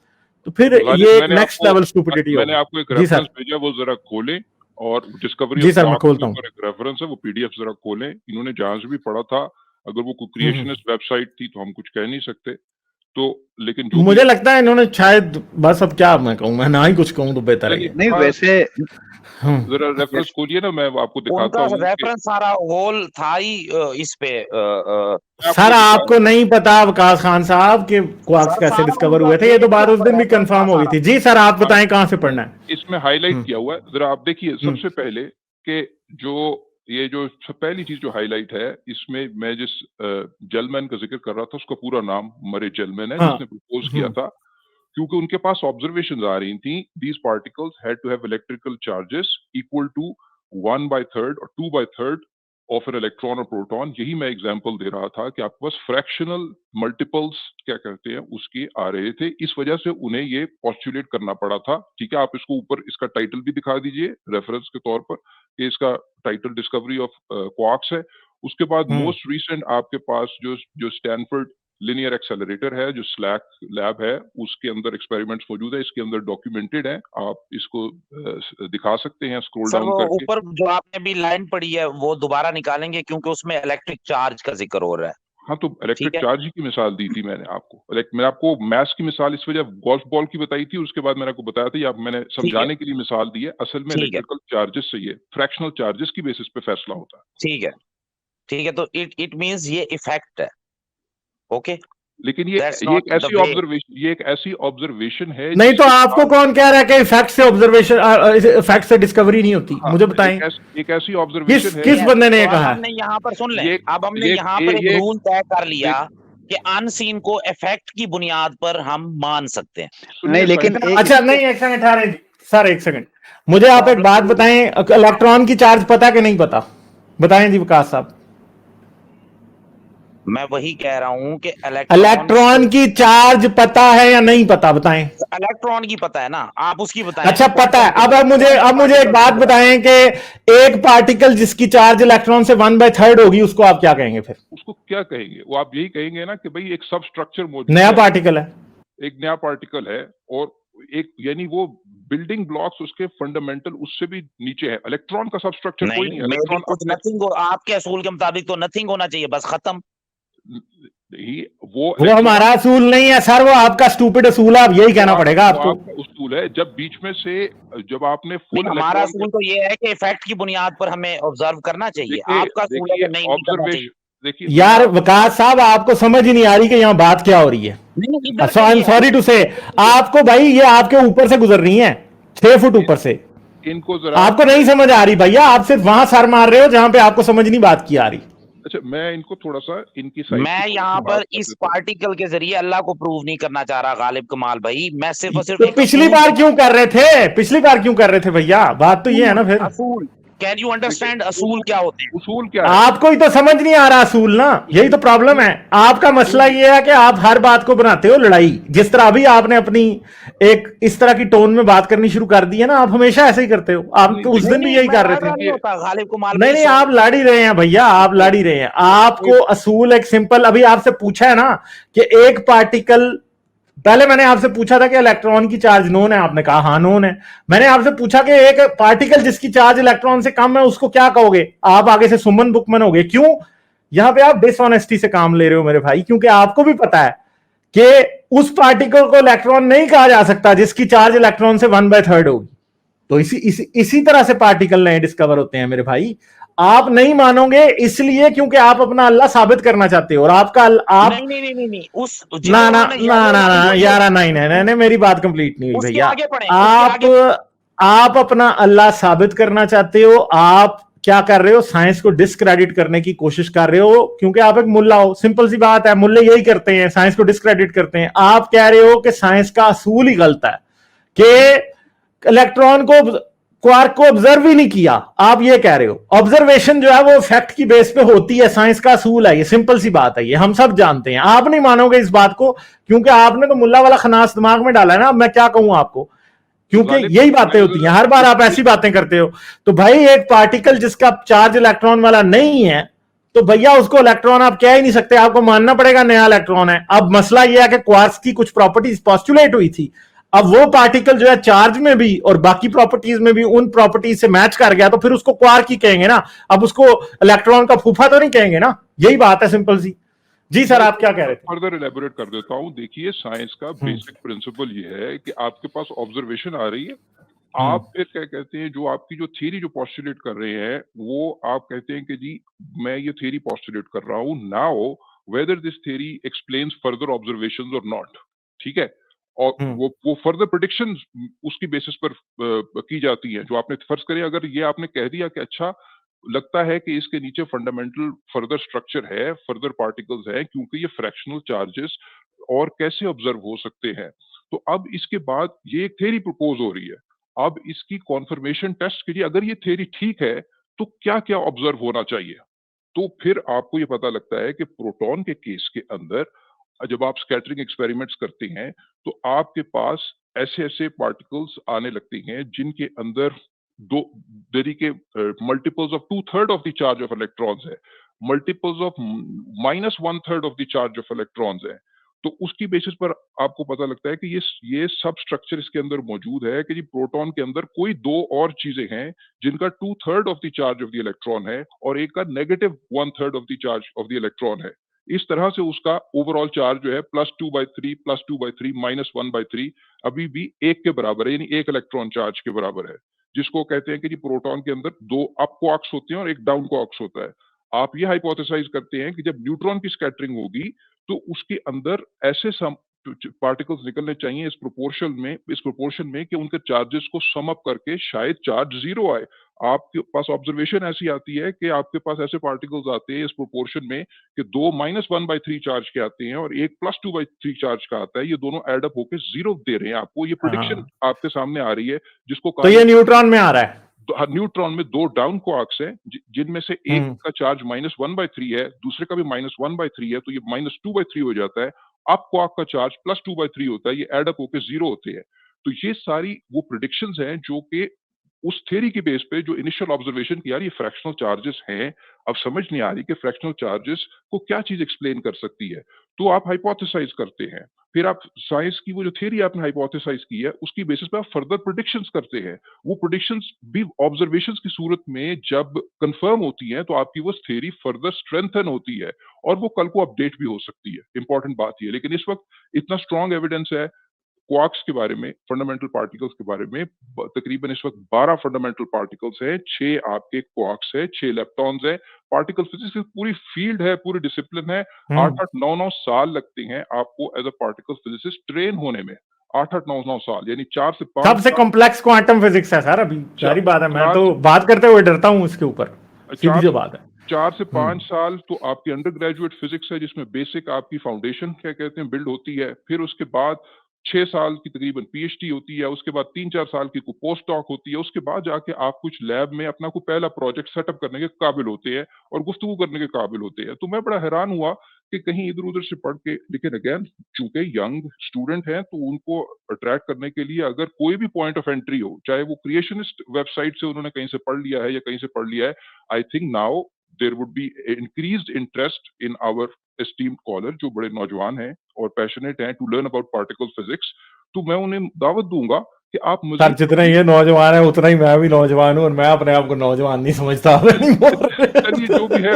तो फिर ये नेक्स्ट लेवल स्टूपिडिटी मैंने आपको एक रेफरेंस भेजा, वो जरा खोलें, और डिस्कवरी जी सर मैं खोलता हूं। एक रेफरेंस है, वो पीडीएफ जरा खोलें। इन्होंने जहां से भी पढ़ा था, अगर वो कोई क्रिएशनिस्ट वेबसाइट थी तो हम कुछ कह नहीं सकते, तो लेकिन जो मुझे लगता है इन्होंने शायद, बस अब क्या मैं कहूं, मैं ना ही कुछ कहूं तो बेहतर है। नहीं वैसे जरा रेफरेंस खोलिए ना, मैं आपको दिखाता हूं। रेफरेंस सारा होल था ही इस पे सर आपको नहीं पता वकास खान साहब कि क्वार्क्स कैसे डिस्कवर हुए थे, ये तो बात उस दिन भी कंफर्म हो गई थी। जी सर आप बताएं कहां से पढ़ना है। इसमें हाईलाइट किया हुआ है, जरा आप देखिए। सबसे पहले कि ये जो पहली चीज जो हाईलाइट है, इसमें मैं जिस जेलमैन का जिक्र कर रहा था उसका पूरा नाम मरे जेलमैन है, जिसने प्रपोज किया था, क्योंकि उनके पास ऑब्जर्वेशंस आ रही थी, these particles had to have electrical charges equal to 1/3 और 2/3 ऑफ एन इलेक्ट्रॉन और प्रोटॉन। यही मैं एग्जांपल दे रहा था कि आपके पास फ्रैक्शनल मल्टीपल्स क्या कहते हैं उसके आ रहे थे, इस वजह से उन्हें ये पोस्टुलेट करना पड़ा था। ठीक है, आप इसको ऊपर इसका टाइटल भी दिखा दीजिए रेफरेंस के तौर पर, कि इसका टाइटल डिस्कवरी ऑफ क्वार्क्स है। उसके बाद मोस्ट रिसेंट आपके पास जो स्टैनफोर्ड लिनियर एक्सेलरेटर है, जो स्लैक लैब है, उसके अंदर एक्सपेरिमेंट्स मौजूद है, इसके अंदर डॉक्यूमेंटेड है, आप इसको दिखा सकते हैं स्क्रॉल डाउन करके। ऊपर जो आपने भी लाइन पढ़ी है वो दोबारा निकालेंगे, क्योंकि उसमें इलेक्ट्रिक चार्ज का जिक्र हो रहा है। हाँ, तो इलेक्ट्रिक चार्ज की मिसाल दी थी मैंने आपको। मैंने आपको मैथ्स की मिसाल इस वजह गोल्फ बॉल की बताई थी, उसके बाद मैंने आपको बताया था, या मैंने समझाने के लिए मिसाल दी है। असल में इलेक्ट्रिकल चार्जेस से ये फ्रैक्शनल चार्जेस की बेसिस पे फैसला होता है। ठीक है, तो इट मींस ये इफेक्ट है। ओके, लेकिन ये That's ये not एक the ऐसी way. ऑब्जर्वेशन ये एक ऐसी ऑब्जर्वेशन है नहीं तो जिसके आपको बाद कौन कह रहा है कि फैक्ट से ऑब्जर्वेशन, फैक्ट से डिस्कवरी नहीं होती? हाँ, मुझे बताएं एक ऐसी ऑब्जर्वेशन है किस Yes, बंदे ने तो ये अब कहा है? हमने यहाँ पर सुन लें, ये अब हमने ये यहाँ पर एक ये रूल तय कर लिया देख कि अनसीन को इफेक्ट की बुनियाद पर हम मान सकते हैं। सुनिए नहीं, लेकिन साइंटिस्ट एक अच्छा नहीं, एक सेकंड ठहरे जी सर, एक सेकंड। मुझे आप एक बात बताएं, इलेक्ट्रॉन की चार्ज पता कि नहीं पता? बताएं जी विकास साहब। मैं वही कह रहा हूं कि इलेक्ट्रॉन की चार्ज पता है या नहीं पता? बताएं। इलेक्ट्रॉन की पता है ना, आप उसकी बताएं। अच्छा पता है। अब मुझे एक बात बताएं कि एक पार्टिकल जिसकी चार्ज इलेक्ट्रॉन से 1/3 होगी, उसको आप क्या कहेंगे फिर? उसको क्या कहेंगे? वो आप यही कहेंगे ना कि भाई एक सब स्ट्रक्चर मौजूद नया है, पार्टिकल है। एक नया पार्टिकल है, और एक यानी वो बिल्डिंग ब्लॉक्स उसके फंडामेंटल उससे भी नीचे है। इलेक्ट्रॉन का सब स्ट्रक्चर कोई नहीं है। नहीं, इलेक्ट्रॉन कुछ नथिंग हो, आपके असूल के मुताबिक तो नथिंग होना चाहिए, बस खत्म। वो हमारा असूल नहीं है सर, वो आपका स्टूपिड असूल है। आप यही कहना पड़ेगा आपको। आपका उसूल है। जब बीच में से जब आपने फुल हमारा असूल तो ये है कि इफेक्ट की बुनियाद पर हमें ऑब्जर्व करना चाहिए। आपका असूल है कि नहीं करना चाहिए। देखिए यार विकास साहब, आपको समझ ही नहीं आ रही कि यहाँ बात क्या हो रही है। सॉरी टू से, आपको भाई ये आपके ऊपर से गुजर रही है, 6 फुट ऊपर से। इनको जरा आपको नहीं समझ आ रही भैया, आप सिर्फ वहां सर मार रहे हो जहां पे आपको समझ नहीं बात की आ रही। अच्छा, मैं इनको थोड़ा सा इनकी साइड मैं यहाँ पर इस पार्टिकल के जरिए अल्लाह को प्रूव नहीं करना चाह रहा गालिब कमाल भाई। मैं सिर्फ और सिर्फ तो पिछली बार क्यों कर रहे थे? पिछली बार क्यों कर रहे थे भैया? बात तो ये है ना फिर। असूल, कैन यू अंडरस्टैंड असूल क्या होते हैं? उसूल क्या है? आपको ही तो समझ नहीं आ रहा असूल ना, यही तो प्रॉब्लम है। आपका मसला ये है कि आप हर बात को बनाते हो लड़ाई। जिस तरह अभी आपने अपनी एक इस तरह की टोन में बात करनी शुरू कर दी है ना, आप हमेशा ऐसे ही करते हो। आप तो उस दिन भी यही कर रहे थे। गालिब कमाल नहीं, आप लड़ ही रहे हैं भैया, आप लड़ ही रहे हैं। आपको असूल एक सिंपल, अभी आपसे पूछा है ना कि एक पार्टिकल, पहले मैंने आपसे पूछा था कि इलेक्ट्रॉन की चार्ज नोन है, आपने कहा हाँ नोन है। मैंने आपसे पूछा कि एक पार्टिकल जिसकी चार्ज इलेक्ट्रॉन से कम है उसको क्या कहोगे? आप आगे से सुमन बुकमन हो गए। क्यों? यहां पे आप डिसऑनेस्टी से काम ले रहे हो मेरे भाई, क्योंकि आपको भी पता है कि उस पार्टिकल को इलेक्ट्रॉन नहीं कहा जा सकता जिसकी चार्ज इलेक्ट्रॉन से 1/3 होगी। तो इसी तरह से पार्टिकल नए डिस्कवर होते हैं मेरे भाई। आप नहीं मानोगे इसलिए क्योंकि आप अपना अल्लाह साबित करना चाहते हो, और आपका आप नहीं उस ना यारा नहीं, मेरी बात कंप्लीट नहीं हुई भैया। आप अपना अल्लाह साबित करना चाहते हो। आप क्या कर रहे हो? साइंस को डिस्क्रेडिट करने की कोशिश कर रहे हो, क्योंकि आप एक मुल्ला हो। सिंपल सी बात है, मुल्ले यही करते हैं, साइंस को डिस्क्रेडिट करते हैं। आप कह रहे हो कि साइंस का असूल ही गलत है, कि इलेक्ट्रॉन को, क्वार्क को ऑब्जर्व ही नहीं किया। आप ये कह रहे हो। ऑब्जर्वेशन जो है वो फैक्ट की बेस पे होती है, साइंस का असूल है, ये सिंपल सी बात है, ये हम सब जानते हैं। आप नहीं मानोगे इस बात को, क्योंकि आपने तो मुल्ला वाला खनास दिमाग में डाला है ना। अब मैं क्या कहूं आपको, क्योंकि यही बातें होती हैं, हर बार आप ऐसी बातें करते हो। तो भाई एक पार्टिकल जिसका चार्ज इलेक्ट्रॉन वाला नहीं है, तो भैया उसको इलेक्ट्रॉन आप कह ही नहीं सकते, आपको मानना पड़ेगा नया इलेक्ट्रॉन है। अब मसला यह है कि क्वार्क्स की कुछ प्रॉपर्टीज पोस्टुलेट हुई थी, अब वो पार्टिकल जो है चार्ज में भी और बाकी प्रॉपर्टीज में भी उन प्रॉपर्टीज से मैच कर गया, तो फिर उसको क्वार्क ही कहेंगे ना। अब उसको इलेक्ट्रॉन का फूफा तो नहीं कहेंगे ना। यही बात है, सिंपल सी। जी सर, आप क्या कह रहे थे? फर्दर इलेबोरेट कर देता हूं। देखिए, साइंस का बेसिक प्रिंसिपल ये है कि आपके पास ऑब्जर्वेशन आ रही है, आप फिर क्या कहते हैं, जो आपकी जो थ्योरी जो पोस्टुलेट कर रहे हैं, वो आप कहते हैं कि जी मैं ये थ्योरी पोस्टुलेट कर रहा हूं, now whether this theory explains further observations और नॉट। ठीक है, और वो फर्दर प्रेडिक्शंस उसकी बेसिस पर की जाती हैं। जो आपने फर्ज करें, अगर ये आपने कह दिया कि अच्छा लगता है कि इसके नीचे फंडामेंटल फर्दर स्ट्रक्चर है, फर्दर पार्टिकल्स है, क्योंकि ये फ्रैक्शनल चार्जेस और कैसे ऑब्जर्व हो सकते हैं। तो अब इसके बाद ये एक थ्योरी प्रपोज हो रही है। अब इसकी कॉन्फर्मेशन टेस्ट के लिए अगर ये थ्योरी ठीक है, तो क्या क्या ऑब्जर्व होना चाहिए? तो फिर आपको ये पता लगता है कि प्रोटॉन के केस के अंदर जब आप स्कैटरिंग एक्सपेरिमेंट्स करते हैं, तो आपके पास ऐसे ऐसे पार्टिकल्स आने लगते हैं जिनके अंदर दो तरीके multiples of 2/3 of the charge of electrons है, multiples of -1/3 of the charge of electrons है। तो उसकी बेसिस पर आपको पता लगता है कि ये सब स्ट्रक्चर इसके अंदर मौजूद है कि जी प्रोटॉन के अंदर कोई दो और चीजें हैं जिनका 2/3 of the charge of the electron है और एक का -1/3 of the charge of the electron है। इस तरह से उसका ओवरऑल चार्ज जो है +2/3 +2/3 -1/3 अभी भी 1 के बराबर है, यानी 1 इलेक्ट्रॉन चार्ज के बराबर है, जिसको कहते हैं कि जी प्रोटॉन के अंदर 2 अप क्वार्क्स होते हैं और एक डाउन क्वार्क्स होता है। आप ये हाइपोथेसाइज करते हैं कि जब न्यूट्रॉन की स्कैटरिंग होगी तो उसके अंदर ऐसे सम पार्टिकल्स निकलने चाहिए इस प्रोपोर्शन में कि उनके चार्जेस को सम अप करके शायद चार्ज जीरो आए। आपके पास ऑब्जर्वेशन ऐसी आती है कि आपके पास ऐसे पार्टिकल्स आते हैं इस प्रोपोर्शन में कि 2 -1/3 चार्ज के आते हैं और एक +2/3 चार्ज का आता है। ये दोनों ऐड अप होके जीरो दे रहे हैं आपको। ये प्रेडिक्शन हाँ, आपके सामने आ रही है जिसको तो ये न्यूट्रॉन में आ रहा है। न्यूट्रॉन में 2 डाउन क्वार्क्स हैं जिनमें से एक हम्म। का चार्ज -1/3 है, दूसरे का भी -1/3 है, तो ये -2/3 हो जाता है। अप क्वार्क का चार्ज +2/3 होता है, ये ऐड अप होके 0 होते हैं। तो ये सारी वो प्रेडिक्शंस हैं जो कि उस थ्योरी के बेस पे जो इनिशियल ऑब्जर्वेशन की यार ये फ्रैक्शनल चार्जेस हैं, अब समझ नहीं आ रही कि फ्रैक्शनल चार्जेस को क्या चीज़ एक्सप्लेन कर सकती है। तो आप हाइपोथेसाइज़ करते हैं, फिर आप साइंस की वो जो थ्योरी आपने हाइपोथेसाइज़ की है, उसकी बेसिस पे आप फर्दर प्रेडिक्शंस करते हैं। वो प्रेडिक्शंस भी ऑब्जर्वेशंस की सूरत में जब कंफर्म होती हैं, तो आपकी वो थ्योरी फर्दर स्ट्रेंथन होती है और वो कल को अपडेट भी हो सकती है। इंपॉर्टेंट बात ये है, लेकिन इस वक्त इतना स्ट्रॉन्ग एविडेंस है क्वार्क्स के बारे में, फंडामेंटल पार्टिकल्स के बारे में तकरीबन इस वक्त 12 फंडामेंटल पार्टिकल्स हैं, 6 आपके क्वार्क्स है, 6 लेप्टॉन्स है। पार्टिकल फिजिक्स की पूरी फील्ड है, पूरी डिसिप्लिन है। 8-8, 9-9 साल लगते हैं आपको as a particle physicist train होने में। 8-8, 9-9 साल यानी 4 से 5 सबसे साल। कॉम्प्लेक्स क्वांटम फिजिक्स है सर। अभी सारी बात है, मैं तो बात करते हुए डरता हूँ इसके ऊपर, सीधी सी बात है। 4 से 5 साल तो आपकी अंडर ग्रेजुएट फिजिक्स है जिसमें बेसिक आपकी फाउंडेशन क्या कहते हैं बिल्ड होती है। फिर उसके बाद 6 साल की तकरीबन पीएचडी होती है, उसके बाद 3-4 साल की कोई पोस्ट डॉक होती है, उसके बाद जाके आप कुछ लैब में अपना कोई पहला प्रोजेक्ट सेटअप करने के काबिल होते हैं और गुफ्तगू करने के काबिल होते हैं। तो मैं बड़ा हैरान हुआ कि कहीं इधर-उधर से पढ़ के, लेकिन अगेन चूंकि यंग स्टूडेंट हैं तो उनको अट्रैक्ट करने के लिए अगर कोई भी पॉइंट ऑफ एंट्री हो, चाहे वो क्रिएशनिस्ट वेबसाइट से उन्होंने कहीं से पढ़ लिया है या कहीं से पढ़ लिया है, I think now there would be increased interest in our esteemed caller जो बड़े नौजवान हैं और पैशनेट हैं to learn about particle physics. तो मैं उन्हें दावत दूंगा कि आप सर मजीद जितने ये नौजवान है उतना ही मैं भी नौजवान हूँ, और मैं अपने आप को नौजवान नहीं समझता चलिए जो भी है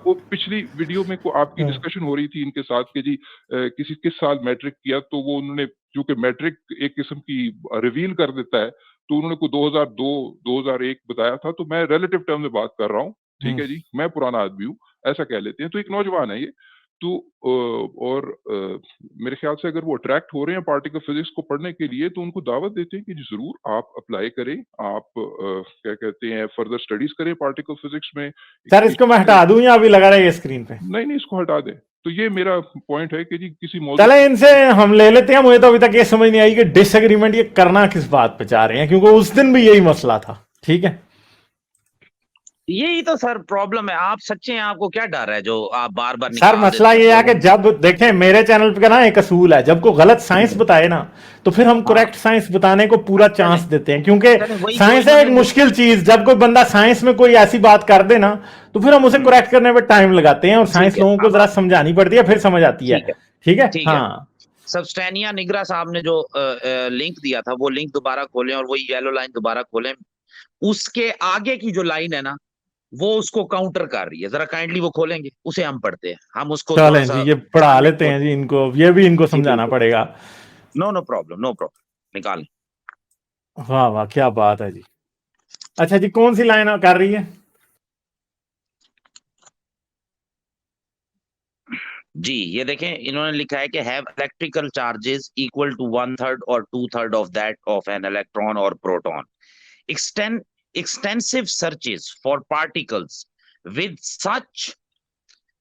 वो पिछली वीडियो में को आपकी डिस्कशन हो रही थी इनके साथ कि जी किसी किस साल मैट्रिक किया, तो वो उन्होंने क्योंकि मैट्रिक एक किस्म की रिवील कर देता है, तो उन्होंने को 2002 2001 बताया था। तो मैं रिलेटिव टर्म में बात कर रहा हूँ, ठीक है जी, मैं पुराना आदमी हूँ, ऐसा कह लेते हैं। तो एक नौजवान है ये, तो मेरे ख्याल से अगर वो अट्रैक्ट हो रहे हैं पार्टिकल फिजिक्स को पढ़ने के लिए, तो उनको दावत देते हैं कि जी ज़रूर आप अप्लाई करें, आप क्या कहते हैं फर्दर स्टडीज करें पार्टिकल फिजिक्स में। सर इसको मैं हटा दूं या अभी लगा रहा है स्क्रीन पे? नहीं, इसको हटा दें। तो ये मेरा पॉइंट है कि जी किसी मौजूद चले इनसे हम ले लेते हैं। मुझे तो अभी तक ये समझ नहीं आई कि डिसएग्रीमेंट ये करना किस बात पे चाह रहे हैं, क्योंकि उस दिन भी यही मसला था। ठीक है, यही तो सर प्रॉब्लम है। आप सच्चे हैं, आपको क्या डर है जो आप बार बार सर मसला ये है कि जब देखें मेरे चैनल पे ना एक असूल है, जब को गलत साइंस बताए ना तो फिर हम करेक्ट साइंस बताने को पूरा चांस देते हैं, क्योंकि साइंस है एक मुश्किल चीज। जब कोई बंदा साइंस में कोई ऐसी बात कर दे ना तो फिर हम उसे करेक्ट करने में टाइम लगाते हैं, और साइंस लोगों को जरा समझानी पड़ती है, फिर समझ आती है। ठीक है, हाँ। सबस्टेनिया निग्रा साहब ने जो लिंक दिया था वो लिंक दोबारा खोलें और वही येलो लाइन दोबारा खोलें। उसके आगे की जो लाइन है ना वो उसको काउंटर कर रही है, जरा काइंडली वो खोलेंगे, उसे हम पढ़ते हैं, हम उसको चलें जी, ये पढ़ा लेते हैं जी इनको, ये भी इनको समझाना पड़ेगा। नो प्रॉब्लम निकालें। वाह वाह, क्या बात है जी। अच्छा जी, कौन सी लाइन कर रही है जी? ये देखें, इन्होंने लिखा है कि have electrical charges equal to 1/3 और 2/3 of that of an electron और proton. Extensive searches for particles with such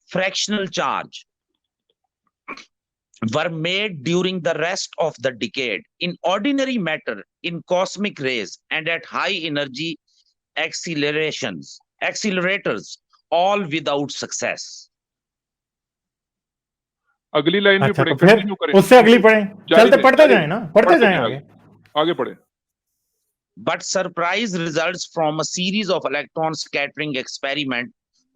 fractional charge were made during the rest of the decade in ordinary matter, in cosmic rays, and at high energy accelerators, all without success. अगली line भी पढ़े, तो फिर उससे अगली पढ़े, चलते पढ़ते जाए ना, पढ़ते जाए आगे पढ़े। But surprise results from a series of electron scattering experiment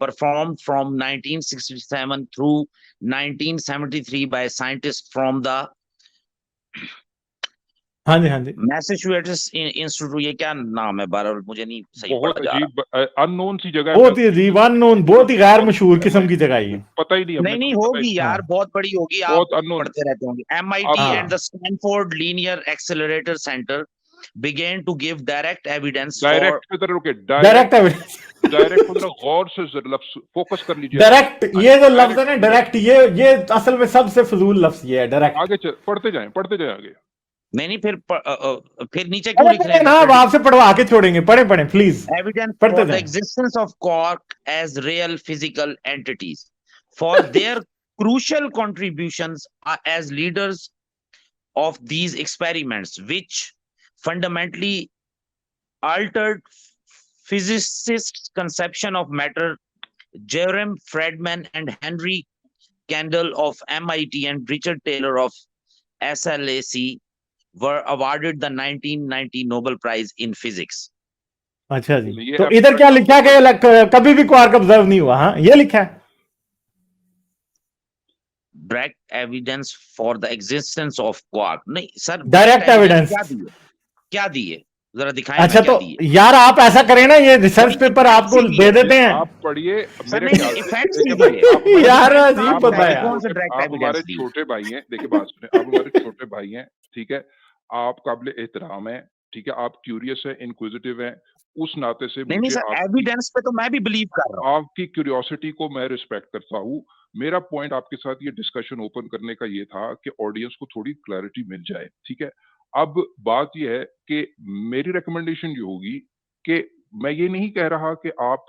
performed from 1967 through 1973 by scientists from the हाँ जी मैसेच्यूसेट्स इंस्टीट्यूट, ये क्या नाम है बार मुझे नहीं सही बहुत अजीब अननोन सी जगह, बहुत ही अजीब अननोन, बहुत ही गैर मशहूर किस्म की जगह है, पता ही नहीं होगी यार, बहुत बड़ी होगी, आप पढ़ते रहते होंगे। MIT and the Stanford Linear Accelerator Center began to give direct evidence direct पे जरा रुके, डायरेक्ट एविडेंस, डायरेक्ट को जरा गौर से लफ्ज फोकस कर लीजिए। डायरेक्ट, ये जो लफ्ज है ना डायरेक्ट, ये असल में सबसे फजूल लफ्ज ये है डायरेक्ट। आगे पढ़ते जाएं आगे। नहीं फिर नीचे क्यों लिख रहे हैं? ना अब आपसे पढ़वा के छोड़ेंगे, पढ़े प्लीज। Evidence पढ़ते for the जाएं। existence of quark as real physical entities for their crucial contributions as leaders of these experiments, which fundamentally altered physicists' conception of matter. Jerome Friedman and Henry Kendall of MIT and Richard Taylor of SLAC were awarded the 1990 Nobel Prize in Physics. अच्छा जी, तो इधर क्या लिखा है कि कभी भी quark observe नहीं हुआ? हाँ, ये लिखा है Direct evidence for the existence of quark. नहीं सर, डायरेक्ट एविडेंस क्या दिए जरा दिखाएं। अच्छा तो यार आप ऐसा करें ना, ये रिसर्च पेपर आपको दे देते हैं, आप पढ़िए। यार अजीब पता है। आप हमारे छोटे भाई हैं, देखिए बात सुने, आप हमारे छोटे भाई हैं, ठीक है, आप काबिल एहतराम हैं, ठीक है, आप क्यूरियस हैं, इंक्विजिटिव हैं, उस नाते से नहीं सर, एविडेंस पे तो मैं भी बिलीव कर रहा हूँ। आपकी क्यूरियोसिटी को मैं रिस्पेक्ट करता हूँ। मेरा पॉइंट आपके साथ ये डिस्कशन ओपन करने का ये था कि ऑडियंस को थोड़ी क्लैरिटी मिल जाए, ठीक है। अब बात ये है कि मेरी रिकमेंडेशन ये होगी कि मैं ये नहीं कह रहा कि आप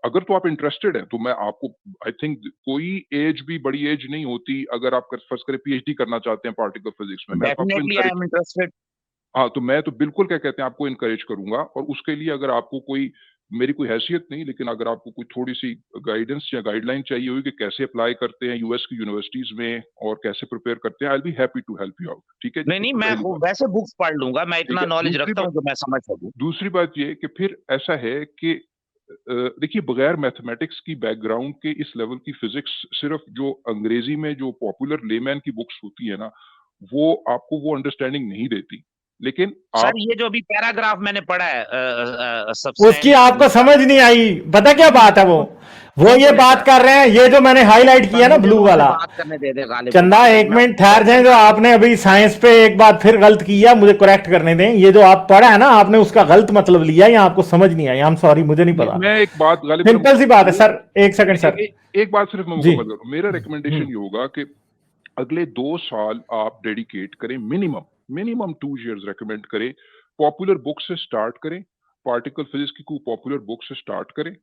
अगर तो आप इंटरेस्टेड हैं तो मैं आपको, आई थिंक कोई एज भी बड़ी एज नहीं होती अगर आप फर्स्ट करें पीएचडी करना चाहते हैं पार्टिकल फिजिक्स में, मैं आपको हाँ तो मैं तो बिल्कुल क्या कहते हैं आपको इनकरेज करूंगा। और उसके लिए अगर आपको कोई, मेरी कोई हैसियत नहीं, लेकिन अगर आपको कोई थोड़ी सी गाइडेंस या गाइडलाइन चाहिए होगी कि कैसे अप्लाई करते हैं यूएस की यूनिवर्सिटीज में और कैसे प्रिपेयर करते हैं, I will be happy to help you out, ठीक है। नहीं मैं वैसे बुक्स पढ़ लूंगा, मैं इतना नॉलेज रखता हूं कि मैं समझ सकूं। दूसरी बात ये कि फिर ऐसा है कि देखिए बगैर मैथमेटिक्स की बैकग्राउंड के इस लेवल की फिजिक्स सिर्फ जो अंग्रेजी में जो पॉपुलर लेमैन की बुक्स होती है ना, वो आपको वो अंडरस्टैंडिंग नहीं देती। लेकिन सर ये जो अभी पैराग्राफ मैंने पढ़ा है उसकी आपको समझ नहीं आई, पता क्या बात है, वो ये बात कर रहे हैं, ये जो मैंने हाईलाइट किया ना ब्लू वाला, चंदा एक मिनट ठहर जाए, जो आपने अभी साइंस पे एक बात फिर गलत किया, मुझे करेक्ट करने दें। ये जो आप पढ़ा है ना, आपने उसका गलत मतलब लिया या आपको समझ नहीं आई, आई एम सॉरी, मुझे नहीं पता। मैं एक बात सिंपल सी बात है सर, एक सेकंड सर, एक बात सिर्फ मैं मुकम्मल करूं। मेरा रिकमेंडेशन ये होगा कि अगले 2 साल आप डेडिकेट करें, मिनिमम 2 years रेकमेंड करें, पॉपुलर बुक से स्टार्ट करें, पार्टिकल फिजिक्स की कोई पॉपुलर बुक से स्टार्ट करें,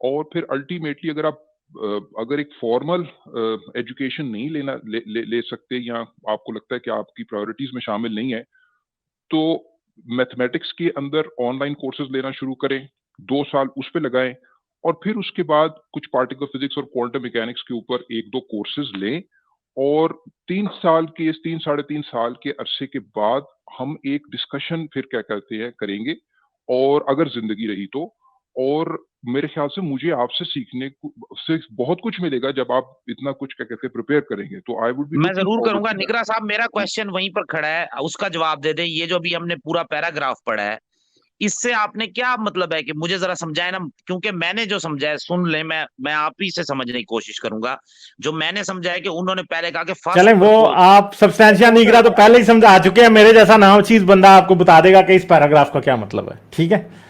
और फिर अल्टीमेटली अगर आप अगर एक फॉर्मल एजुकेशन नहीं ले सकते या आपको लगता है कि आपकी प्रायोरिटीज में शामिल नहीं है, तो मैथमेटिक्स के अंदर ऑनलाइन कोर्सेज लेना शुरू करें, 2 साल उस पर लगाएं, और फिर उसके बाद कुछ पार्टिकल फिजिक्स और क्वांटम मैकेनिक्स के ऊपर 1-2 कोर्सेज लें, और 3 साल के 3 साढ़े 3 साल के अरसे के बाद हम एक डिस्कशन फिर क्या कहते हैं करेंगे, और अगर जिंदगी रही तो। और मेरे ख्याल से मुझे आपसे सीखने से बहुत कुछ मिलेगा जब आप इतना कुछ क्या कहते हैं प्रिपेयर करेंगे, तो आई वुड बी, मैं जरूर करूंगा। निगरा साहब मेरा क्वेश्चन वहीं पर खड़ा है, उसका जवाब दे दें। ये जो भी हमने पूरा पैराग्राफ पढ़ा है, इससे आपने क्या मतलब है कि मुझे जरा समझाए ना, क्योंकि मैंने जो समझा है, सुन ले, मैं आप ही से समझने की कोशिश करूंगा। जो मैंने समझा है कि उन्होंने पहले कहा कि चलें वो आप सब्सटेंशिया निगरा तो पहले ही समझा चुके हैं, मेरे जैसा नामचीज बंदा आपको बता देगा कि इस पैराग्राफ का क्या मतलब है, ठीक है।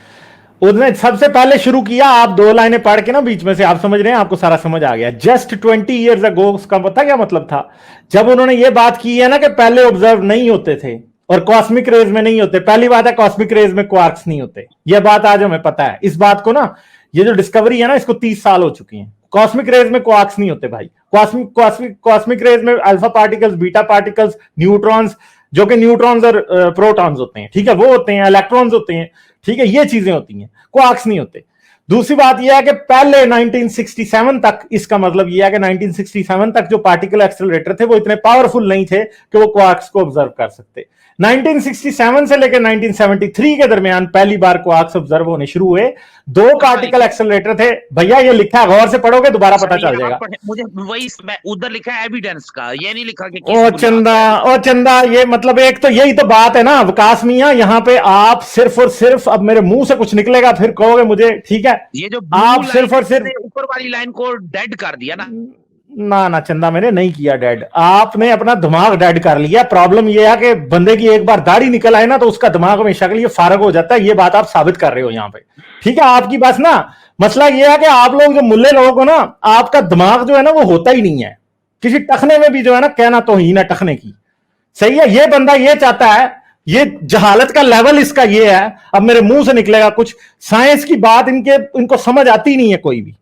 उसने सबसे पहले शुरू किया, आप 2 लाइनें पढ़ के ना बीच में से, आप समझ रहे हैं, आपको सारा समझ आ गया। जस्ट 20 years ago, उसका पता क्या मतलब था, जब उन्होंने ये बात की है ना कि पहले ऑब्जर्व नहीं होते थे और कॉस्मिक रेज में नहीं होते। पहली बात है, कॉस्मिक रेज में क्वार्क्स नहीं होते, यह बात आज हमें पता है। इस बात को ना, ये जो डिस्कवरी है ना, इसको 30 साल हो चुकी है। कॉस्मिक रेज में क्वार्क्स नहीं होते भाई। कॉस्मिक रेज में alpha particles, beta particles, neutrons, जो कि न्यूट्रॉन्स और प्रोटॉन्स होते हैं, ठीक है, वो होते हैं, इलेक्ट्रॉन्स होते हैं, ठीक है, ये चीजें होती हैं, क्वार्क्स नहीं होते। दूसरी बात यह है कि पहले 1967 तक, इसका मतलब यह है कि 1967 तक जो पार्टिकल एक्सेलरेटर थे वो इतने पावरफुल नहीं थे कि वो क्वार्क्स को ऑब्जर्व कर सकते। 1967 से लेकर 1973 के दरमियान पहली बार क्वार्क्स ऑब्जर्व होने शुरू हुए। 2 पार्टिकल एक्सेलरेटर थे भैया, ये लिखा है, गौर से पढ़ोगे दोबारा पता चल जाएगा। मुझे वही उधर लिखा है एविडेंस का, ये नहीं लिखा कि ओ चंदा, ये मतलब एक तो यही तो बात है ना विकास मियां, यहाँ पे आप सिर्फ और सिर्फ, अब मेरे मुंह से कुछ निकलेगा फिर कहोगे मुझे, ठीक है, ये जो आप सिर्फ और सिर्फ ऊपर वाली लाइन को डेड कर दिया ना, ना ना चंदा मैंने नहीं किया डेड, आपने अपना दिमाग डेड कर लिया। प्रॉब्लम ये है कि बंदे की एक बार दाढ़ी निकल आए ना तो उसका दिमाग हमेशा के लिए फारग हो जाता है। ये बात आप साबित कर रहे हो यहाँ पे, ठीक है। आपकी बस ना मसला ये है कि आप लोग जो मुल्ले लोगों को ना, आपका दिमाग जो है ना वो होता ही नहीं है। किसी टखने में भी जो है ना कहना तो ही ना टखने की, सही है। ये बंदा ये चाहता है, ये जहालत का लेवल इसका ये है। अब मेरे मुंह से निकलेगा कुछ, साइंस की बात इनको समझ आती नहीं है कोई भी,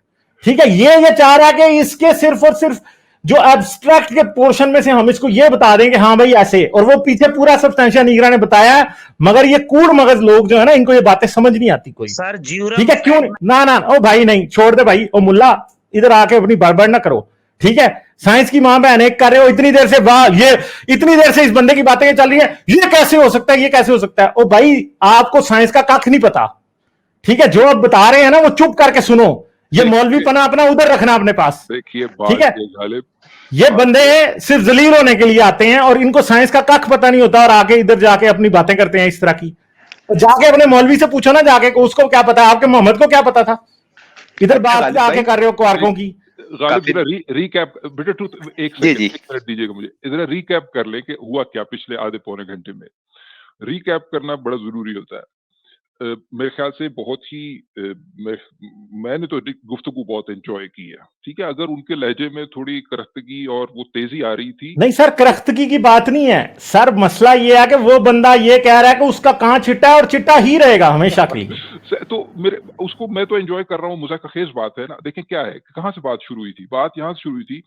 ठीक है। ये चाह रहा है कि इसके सिर्फ और सिर्फ जो एब्स्ट्रैक्ट के पोर्शन में से हम इसको ये बता दें कि हाँ भाई ऐसे, और वो पीछे पूरा सब्सटेंशिया निगरा ने बताया है। मगर ये कूड़ मगज लोग जो है ना, इनको ये बातें समझ नहीं आती कोई, सर ज्यूरम ठीक है। क्यों ना ना ओ भाई नहीं, छोड़ दे भाई। ओ मुल्ला इधर आके अपनी बड़बड़ ना करो, ठीक है। साइंस की मां बहन एक कर रहे हो इतनी देर से, वाह ये इतनी देर से इस बंदे की बातें चल रही है, ये कैसे हो सकता है, ये कैसे हो सकता है। ओ भाई आपको साइंस का कख नहीं पता, ठीक है। जो आप बता रहे हैं ना वो चुप करके सुनो। ये मौलवीपना अपना उधर रखना अपने पास, देखिए ठीक है। गालिब, ये बंदे सिर्फ जलील होने के लिए आते हैं और इनको साइंस का कख पता नहीं होता, और आगे इधर जाके अपनी बातें करते हैं इस तरह की। तो जाके अपने मौलवी से पूछो ना जाके, उसको क्या पता है, आपके मोहम्मद को क्या पता था। इधर बात आके कर रहे हो क्वार्कों की। गालिब जरा रीकैप बेटा, टू एक मिनट दीजिएगा मुझे, जरा रीकैप कर ले कि हुआ क्या पिछले आधे पौने घंटे में। रीकैप करना बड़ा जरूरी होता है। मेरे ख्याल से बहुत ही मैंने तो गुफ्तगू बहुत एंजॉय की है, ठीक है। अगर उनके लहजे में थोड़ी करख्तगी और वो तेजी आ रही थी, नहीं सर करख्तगी की बात नहीं है सर, मसला ये है कि वो बंदा ये कह रहा है कि उसका कहां चिट्टा है और चिट्टा ही रहेगा हमेशा के लिए। तो मेरे उसको मैं तो एंजॉय कर रहा हूँ, मुज़ाकखेज़ बात है ना। देखें क्या है, कहाँ से बात शुरू हुई थी, बात यहाँ से शुरू हुई थी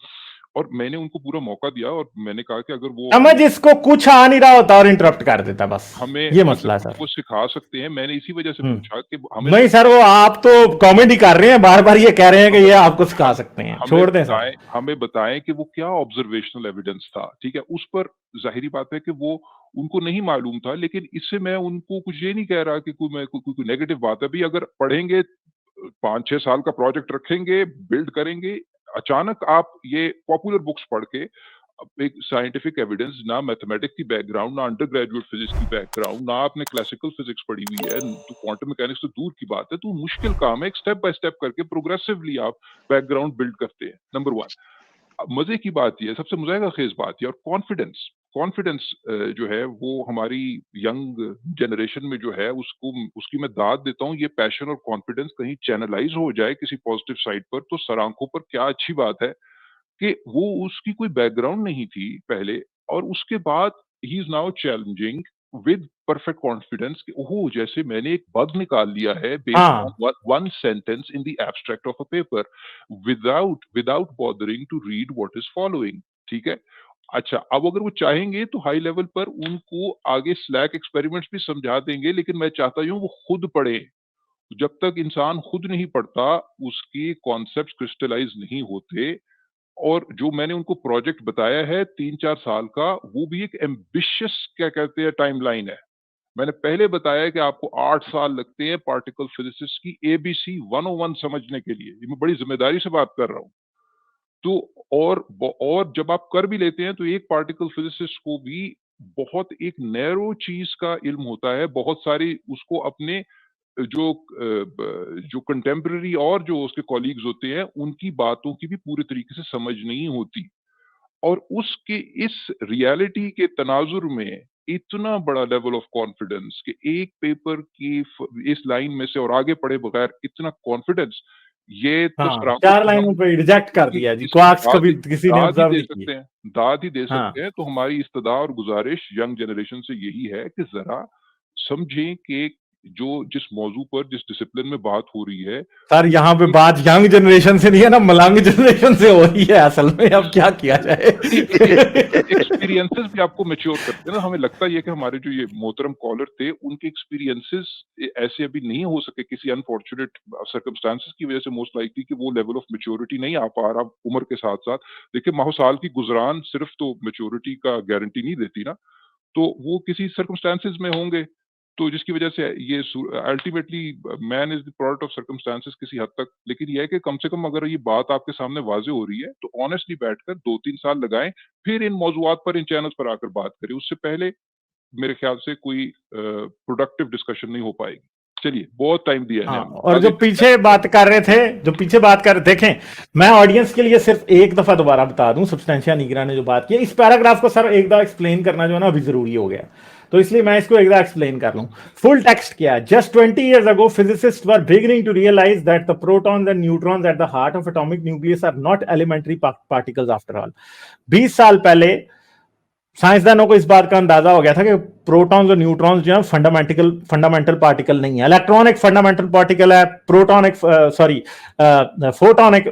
और मैंने उनको पूरा मौका दिया और मैंने कहा कि अगर वो समझ इसको कुछ आ नहीं रहा होता और इंटरप्ट कर देता, बस हमें ये मसला है सर। वो सिखा सकते हैं। मैंने इसी वजह से पूछा कि हमें नहीं सर, वो आप तो कॉमेडी कर रहे हैं, बार बार ये कह रहे हैं कि ये आपको सिखा सकते हैं, छोड़ दें सर। हमें बताएं कि वो क्या ऑब्जर्वेशनल एविडेंस था, ठीक है। उस पर जाहिर बात है कि वो उनको नहीं मालूम था, लेकिन इससे मैं उनको कुछ ये नहीं कह रहा कि कोई नेगेटिव बात है। भी अगर पढ़ेंगे 5-6 साल का प्रोजेक्ट रखेंगे, बिल्ड करेंगे, अचानक आप ये पॉपुलर बुक्स पढ़ के एक साइंटिफिक एविडेंस, ना मैथमेटिक्स की बैकग्राउंड, ना अंडर ग्रेजुएट फिजिक्स की बैकग्राउंड, ना आपने क्लासिकल फिजिक्स पढ़ी हुई है, तो क्वांटम मैकेनिक्स तो दूर की बात है। तो मुश्किल काम है, एक स्टेप बाय स्टेप करके प्रोग्रेसिवली आप बैकग्राउंड बिल्ड करते हैं। नंबर 1 मजे की बात यह, सबसे मुज़ाहिर बात यह, और कॉन्फिडेंस जो है वो हमारी यंग जनरेशन में जो है उसकी मैं दाद देता हूँ। ये पैशन और कॉन्फिडेंस कहीं चैनलाइज हो जाए किसी पॉजिटिव साइड पर तो सर आंखों पर क्या अच्छी बात है कि वो उसकी कोई बैकग्राउंड नहीं थी पहले, और उसके बाद ही is now challenging with perfect confidence कि ओह जैसे मैंने एक बग निकाल लिया है based on one sentence in the abstract of a paper without bothering to read what is following, ठीक है। अच्छा, अब अगर वो चाहेंगे तो हाई लेवल पर उनको आगे स्लैक एक्सपेरिमेंट्स भी समझा देंगे, लेकिन मैं चाहता हूँ वो खुद पढ़े। जब तक इंसान खुद नहीं पढ़ता उसके कॉन्सेप्ट क्रिस्टलाइज नहीं होते। और जो मैंने उनको प्रोजेक्ट बताया है 3-4 साल का, वो भी एक एम्बिशियस क्या कहते हैं टाइमलाइन है। मैंने पहले बताया कि आपको 8 साल लगते हैं पार्टिकल फिजिक्स की एबीसी 101 समझने के लिए। ये मैं बड़ी जिम्मेदारी से बात कर रहा हूँ। तो और जब आप कर भी लेते हैं तो एक पार्टिकल फिजिसिस्ट को भी बहुत एक नैरो चीज का इल्म होता है। बहुत सारी उसको अपने जो कंटेम्पररी और जो उसके कॉलीग्स होते हैं उनकी बातों की भी पूरी तरीके से समझ नहीं होती। और उसके इस रियलिटी के तनाजुर में इतना बड़ा लेवल ऑफ कॉन्फिडेंस कि एक पेपर की इस लाइन में से और आगे पढ़े बगैर इतना कॉन्फिडेंस, ये तो हाँ, 4 लाइनों पे रिजेक्ट कर दिया जी, क्वार्क्स कभी किसी ने ऑब्जर्व नहीं किए। दाद ही दे सकते हैं। तो हमारी इस्तदा और गुजारिश यंग जनरेशन से यही है कि जरा समझें कि जिस मौजू पर जिस डिसिप्लिन में बात हो रही है, सर यहाँ पे बात यंग जनरेशन से नहीं है ना, मलंग जनरेशन से हो रही है असल में। अब क्या किया जाए। एक्सपीरियंसेस भी आपको मैच्योर करते हैं ना। हमें लगता है कि हमारे जो ये मोहतरम कॉलर थे उनके एक्सपीरियंसेस ऐसे अभी नहीं हो सके किसी अनफॉर्चुनेट सर्कमस्टांसेस की वजह से, मोस्ट लाइकली कि वो लेवल ऑफ मैच्योरिटी नहीं आ पा रहा उम्र के साथ साथ। देखिए माहो साल की गुजरान सिर्फ तो मैच्योरिटी का गारंटी नहीं देती ना, तो वो किसी सर्कमस्टांसेस में होंगे तो जिसकी वजह से ये ultimately man is the product of circumstances किसी हद तक। लेकिन यह है कि कम से कम अगर ये बात आपके सामने वाजे हो रही है तो ऑनेस्टली बैठकर 2-3 साल लगाएं, फिर इन मौजूआत पर इन चैनल्स पर आकर बात करें। उससे पहले मेरे ख्याल से कोई प्रोडक्टिव डिस्कशन नहीं हो पाएगी। चलिए, बहुत टाइम दिया है हाँ, हमने। और जो आगे पीछे बात कर रहे थे, जो पीछे बात कर देखें, मैं ऑडियंस के लिए सिर्फ एक दफा दोबारा बता दूं, सब्सटेंशिया निग्रा ने जो बात की इस पैराग्राफ को सर एक दफा एक्सप्लेन करना जो है ना अभी जरूरी हो गया, तो इसलिए मैं इसको एक दफा एक्सप्लेन कर लूं। फुल टेक्स्ट क्या है? Just 20 years ago physicists were beginning to realize that the protons and neutrons at the heart of atomic nucleus are not elementary particles after all। 20 साल पहले साइंसदानों को इस बात का अंदाजा हो गया था कि प्रोटॉन्स और न्यूट्रॉन्स जो है फंडामेंटल पार्टिकल नहीं है। इलेक्ट्रॉन एक फंडामेंटल पार्टिकल है, प्रोटॉन एक फोटॉन एक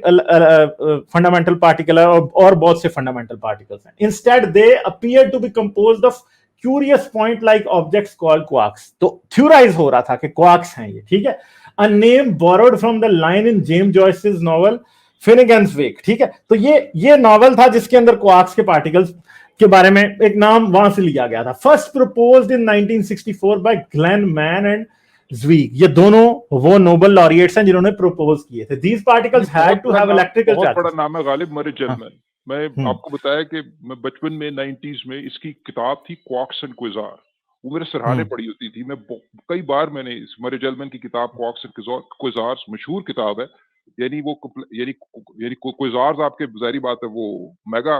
फंडामेंटल पार्टिकल है, और बहुत से फंडामेंटल पार्टिकल्स हैं। Instead they appear to be composed of curious point like objects called quarks. तो थ्योराइज हो रहा था कि क्वार्क्स हैं ये, ठीक है। A name borrowed from the line in James Joyce's novel Finnegans Wake, ठीक है। तो ये नॉवल था जिसके अंदर क्वार्क्स के पार्टिकल्स के बारे में एक नाम वहां से लिया गया था। फर्स्ट प्रपोज्ड इन 1964 बाय ग्लेन मैन एंड ज़्वीग। ये दोनों वो नोबेल लॉरिएट्स हैं जिन्होंने प्रपोज किए थे। These particles had to have electrical charges. बहुत बड़ा नाम है गालिब मरे जेलमैन। मैं आपको बताया कि मैं बचपन में 90s में इसकी किताब थी क्वार्क्स एंड क्विज़ार, वो मेरे सराहने पढ़ी होती थी। मैं कई बार मैंने इस मरे जेलमैन की किताब क्वार्क्स एंड क्विज़ार्स मशहूर किताब है। यानी क्विज़ार्स आपके जाहिर बात है वो mega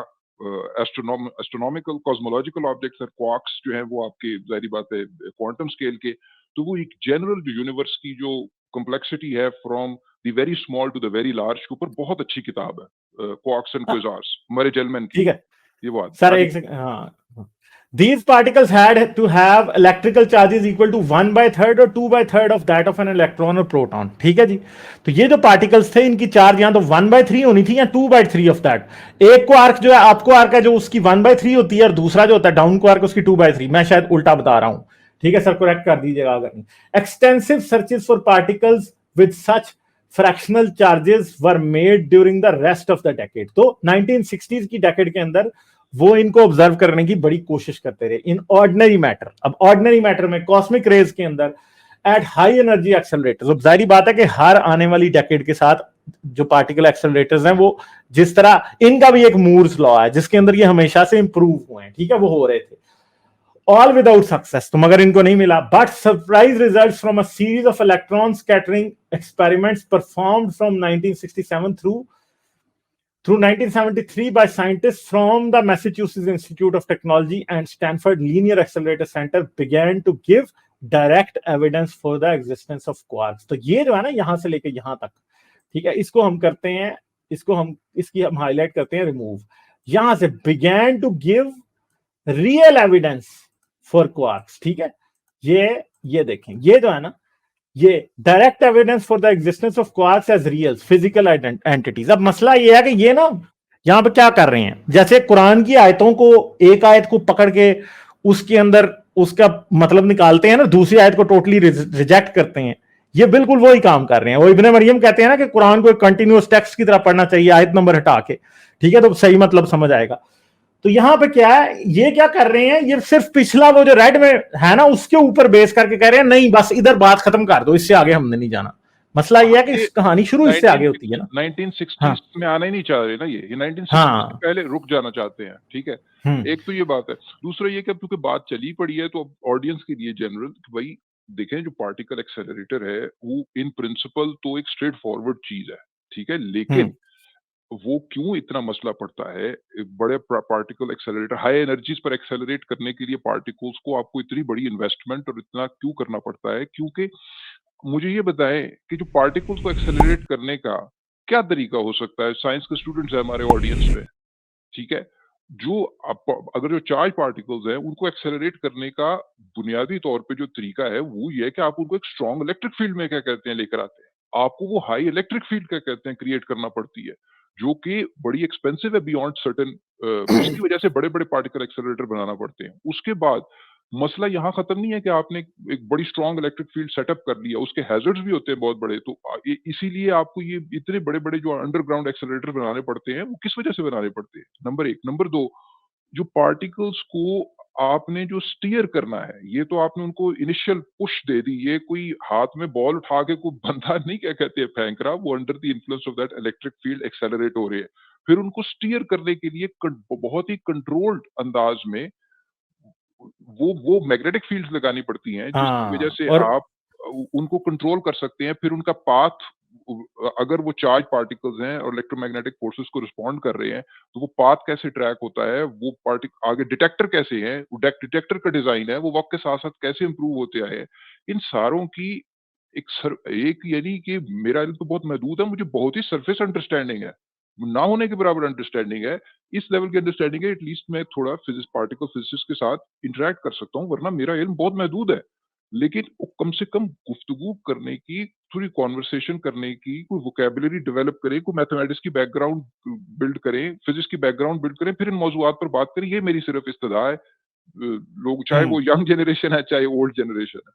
astronomical cosmological objects, quarks जो हैं वो आपके जाहिर बात है क्वांटम स्केल के। तो वो एक जनरल जो यूनिवर्स की जो कॉम्प्लेक्सिटी है from the very small to the very large के ऊपर बहुत अच्छी किताब है क्वार्क्स एंड क्विज़ार्स मरे जेलमैन की। ठीक है ये बात सर, एक सेकंड। हाँ, these particles had to have electrical charges equal to 1/3 और 2/3 of that of an electron or proton। ठीक है जी। तो ये जो पार्टिकल्स थे इनकी चार्ज या तो 1/3 होनी थी या 2/3 ऑफ दैट। एक क्वार्क जो है, अप क्वार्क है जो उसकी 1/3 होती है, और दूसरा जो होता है डाउन क्वार्क उसकी 2/3। मैं शायद उल्टा बता रहा हूं, ठीक है सर, करेक्ट कर दीजिएगा अगर नहीं। Extensive searches for particles with such fractional charges were made during the rest of the decade. तो 1960s की डेकेड के अंदर वो इनको ऑब्जर्व करने की बड़ी कोशिश करते रहे इन ऑर्डिनरी मैटर। अब ऑर्डिनरी मैटर में कॉस्मिक रेज के अंदर एट हाई एनर्जी एक्सेलरेटर्स। अब जाहिर बात है कि हर आने वाली डेकेड के साथ जो पार्टिकल एक्सेलरेटर्स हैं वो जिस तरह, इनका भी एक मूर्स लॉ है जिसके अंदर ये हमेशा से इंप्रूव हुए हैं, ठीक है, वो हो रहे थे ऑल विदाउट सक्सेस। तो मगर इनको नहीं मिला। But surprise results from a series of electron scattering experiments performed from 1967 through 1973 by scientists from the Massachusetts Institute of Technology and Stanford Linear Accelerator Center began to give direct evidence for the existence of quarks। तो ये जो है ना यहां से लेके यहां तक, ठीक है, इसको हम करते हैं, इसकी हम हाईलाइट करते हैं रिमूव। यहां से began to give real evidence for quarks, ठीक है। ये देखें, ये जो है ना, ये direct evidence for the existence of quarks as real physical entities. अब मसला ये है कि ये ना यहां पे क्या कर रहे हैं, जैसे कुरान की आयतों को, एक आयत को पकड़ के उसके अंदर उसका मतलब निकालते हैं ना, दूसरी आयत को टोटली रिजेक्ट करते हैं। ये बिल्कुल वही काम कर रहे हैं। वो इब्ने मरियम कहते हैं ना कि कुरान को एक कंटिन्यूअस टेक्स्ट की तरह पढ़ना चाहिए, आयत नंबर हटा के, ठीक है, तो सही मतलब समझ आएगा। तो यहां पे क्या है, ये क्या कर रहे हैं, ये सिर्फ पिछला वो जो रेड में है ना उसके ऊपर बेस करके कह रहे हैं नहीं बस इधर बात खत्म कर दो, इससे आगे हमने नहीं जाना। मसला ये है कि कहानी शुरू इससे आगे होती है ना। 1960s में आना ही नहीं चाह रहे ना, ये 1960s हाँ, से पहले रुक जाना चाहते हैं, ठीक है। एक तो ये बात है। दूसरा ये कि अब क्योंकि बात चली पड़ी है तो ऑडियंस के लिए जनरल भाई देखें, जो पार्टिकल एक्सेलरेटर है वो इन प्रिंसिपल तो एक स्ट्रेट फॉरवर्ड चीज है, ठीक है, लेकिन वो क्यों इतना मसला पड़ता है बड़े पार्टिकल एक्सेलरेटर, हाई एनर्जीज पर एक्सेलरेट करने के लिए पार्टिकल्स को आपको इतनी बड़ी इन्वेस्टमेंट और इतना क्यों करना पड़ता है? क्योंकि मुझे ये बताएं कि जो पार्टिकल्स को एक्सेलरेट करने का क्या तरीका हो सकता है। साइंस के स्टूडेंट्स है हमारे ऑडियंस में, ठीक है, जो अगर जो चार्ज पार्टिकल्स हैं उनको एक्सेलरेट करने का बुनियादी तौर पे जो तरीका है वो ये है कि आप उनको एक स्ट्रॉन्ग इलेक्ट्रिक फील्ड में क्या कहते हैं लेकर आते हैं। आपको वो हाई इलेक्ट्रिक फील्ड क्या कहते हैं क्रिएट करना पड़ती है, जो कि बड़ी एक्सपेंसिव है बियॉन्ड सर्टेन। उसकी वजह से बड़े बड़े पार्टिकल एक्सेलरेटर बनाना पड़ते हैं। उसके बाद मसला यहाँ खत्म नहीं है कि आपने एक बड़ी स्ट्रॉन्ग इलेक्ट्रिक फील्ड सेटअप कर लिया, उसके हैजर्ड्स भी होते हैं बहुत बड़े। तो इसीलिए आपको ये इतने बड़े बड़े जो अंडरग्राउंड एक्सेलरेटर बनाने पड़ते हैं वो किस वजह से बनाने पड़ते हैं, नंबर एक। नंबर दो, जो पार्टिकल्स को आपने जो स्टीयर करना है, ये तो आपने उनको इनिशियल पुश दे दी, ये कोई हाथ में बॉल उठा के कोई बंदा नहीं क्या कहते हैं फेंक रहा, वो under the influence of that electric field accelerate हो रहे हैं। फिर उनको स्टीयर करने के लिए बहुत ही कंट्रोल्ड अंदाज में वो मैग्नेटिक फील्ड्स लगानी पड़ती हैं, जिसकी वजह से और आप उनको कंट्रोल कर सकते हैं, फिर उनका पाथ, अगर वो चार्ज पार्टिकल्स हैं और इलेक्ट्रोमैग्नेटिक फोर्सेस को रिस्पॉन्ड कर रहे हैं, तो वो पाथ कैसे ट्रैक होता है, वो आगे डिटेक्टर कैसे हैं, डिटेक्टर का डिजाइन है, वो वक्त के साथ साथ कैसे इंप्रूव होते आए हैं, इन सारों की एक यानी कि मेरा इल्म तो बहुत महदूद है, मुझे बहुत ही सरफेस अंडरस्टैंडिंग है, ना होने के बराबर अंडरस्टैंडिंग है। इस लेवल की अंडरस्टैंडिंग है, एटलीस्ट मैं थोड़ा फिजिक्स, पार्टिकल फिजिक्स के साथ इंटरेक्ट कर सकता हूँ, वरना मेरा इल्म बहुत महदूद है। लेकिन वो कम से कम गुफ्तगू करने की, थोड़ी कॉन्वर्सेशन करने की, कोई वोकैबुलरी डेवलप करें, कोई मैथमेटिक्स की बैकग्राउंड बिल्ड करें, फिजिक्स की बैकग्राउंड बिल्ड करें, फिर इन मौजूआत पर बात करें। ये मेरी सिर्फ इस्तदा है। लोग चाहे वो यंग जनरेशन है, चाहे ओल्ड जनरेशन है।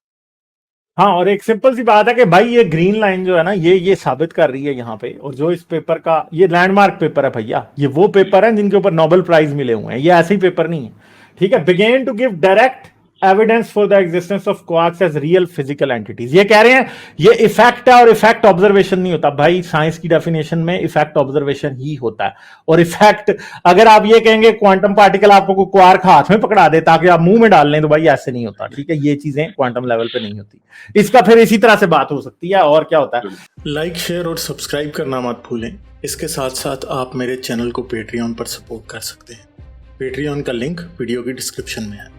हाँ, और एक सिंपल सी बात है कि भाई ये ग्रीन लाइन जो है ना, ये साबित कर रही है यहाँ पे, और जो इस पेपर का ये लैंडमार्क पेपर है भैया, ये वो पेपर है जिनके ऊपर नोबेल प्राइज मिले हुए हैं, ये ऐसे ही पेपर नहीं है, ठीक है। Began to give direct evidence for the existence of quarks as real physical entities. ये कह रहे हैं ये इफेक्ट है, और इफेक्ट ऑब्जर्वेशन नहीं होता भाई, साइंस की डेफिनेशन में इफेक्ट ऑब्जर्वेशन ही होता है। और इफेक्ट, अगर आप ये कहेंगे क्वांटम पार्टिकल आपको क्वार्क हाथ में पकड़ा दे ताकि आप मुंह में डाल लें, तो भाई ऐसे नहीं होता, ठीक है। ये चीजें क्वांटम लेवल पे नहीं होती। इसका फिर इसी तरह से बात हो सकती है। और क्या होता है, लाइक, शेयर और सब्सक्राइब करना मत भूलें। इसके साथ साथ आप मेरे चैनल को पेट्रियन पर सपोर्ट कर सकते हैं। पेट्रियन का लिंक वीडियो की डिस्क्रिप्शन में है।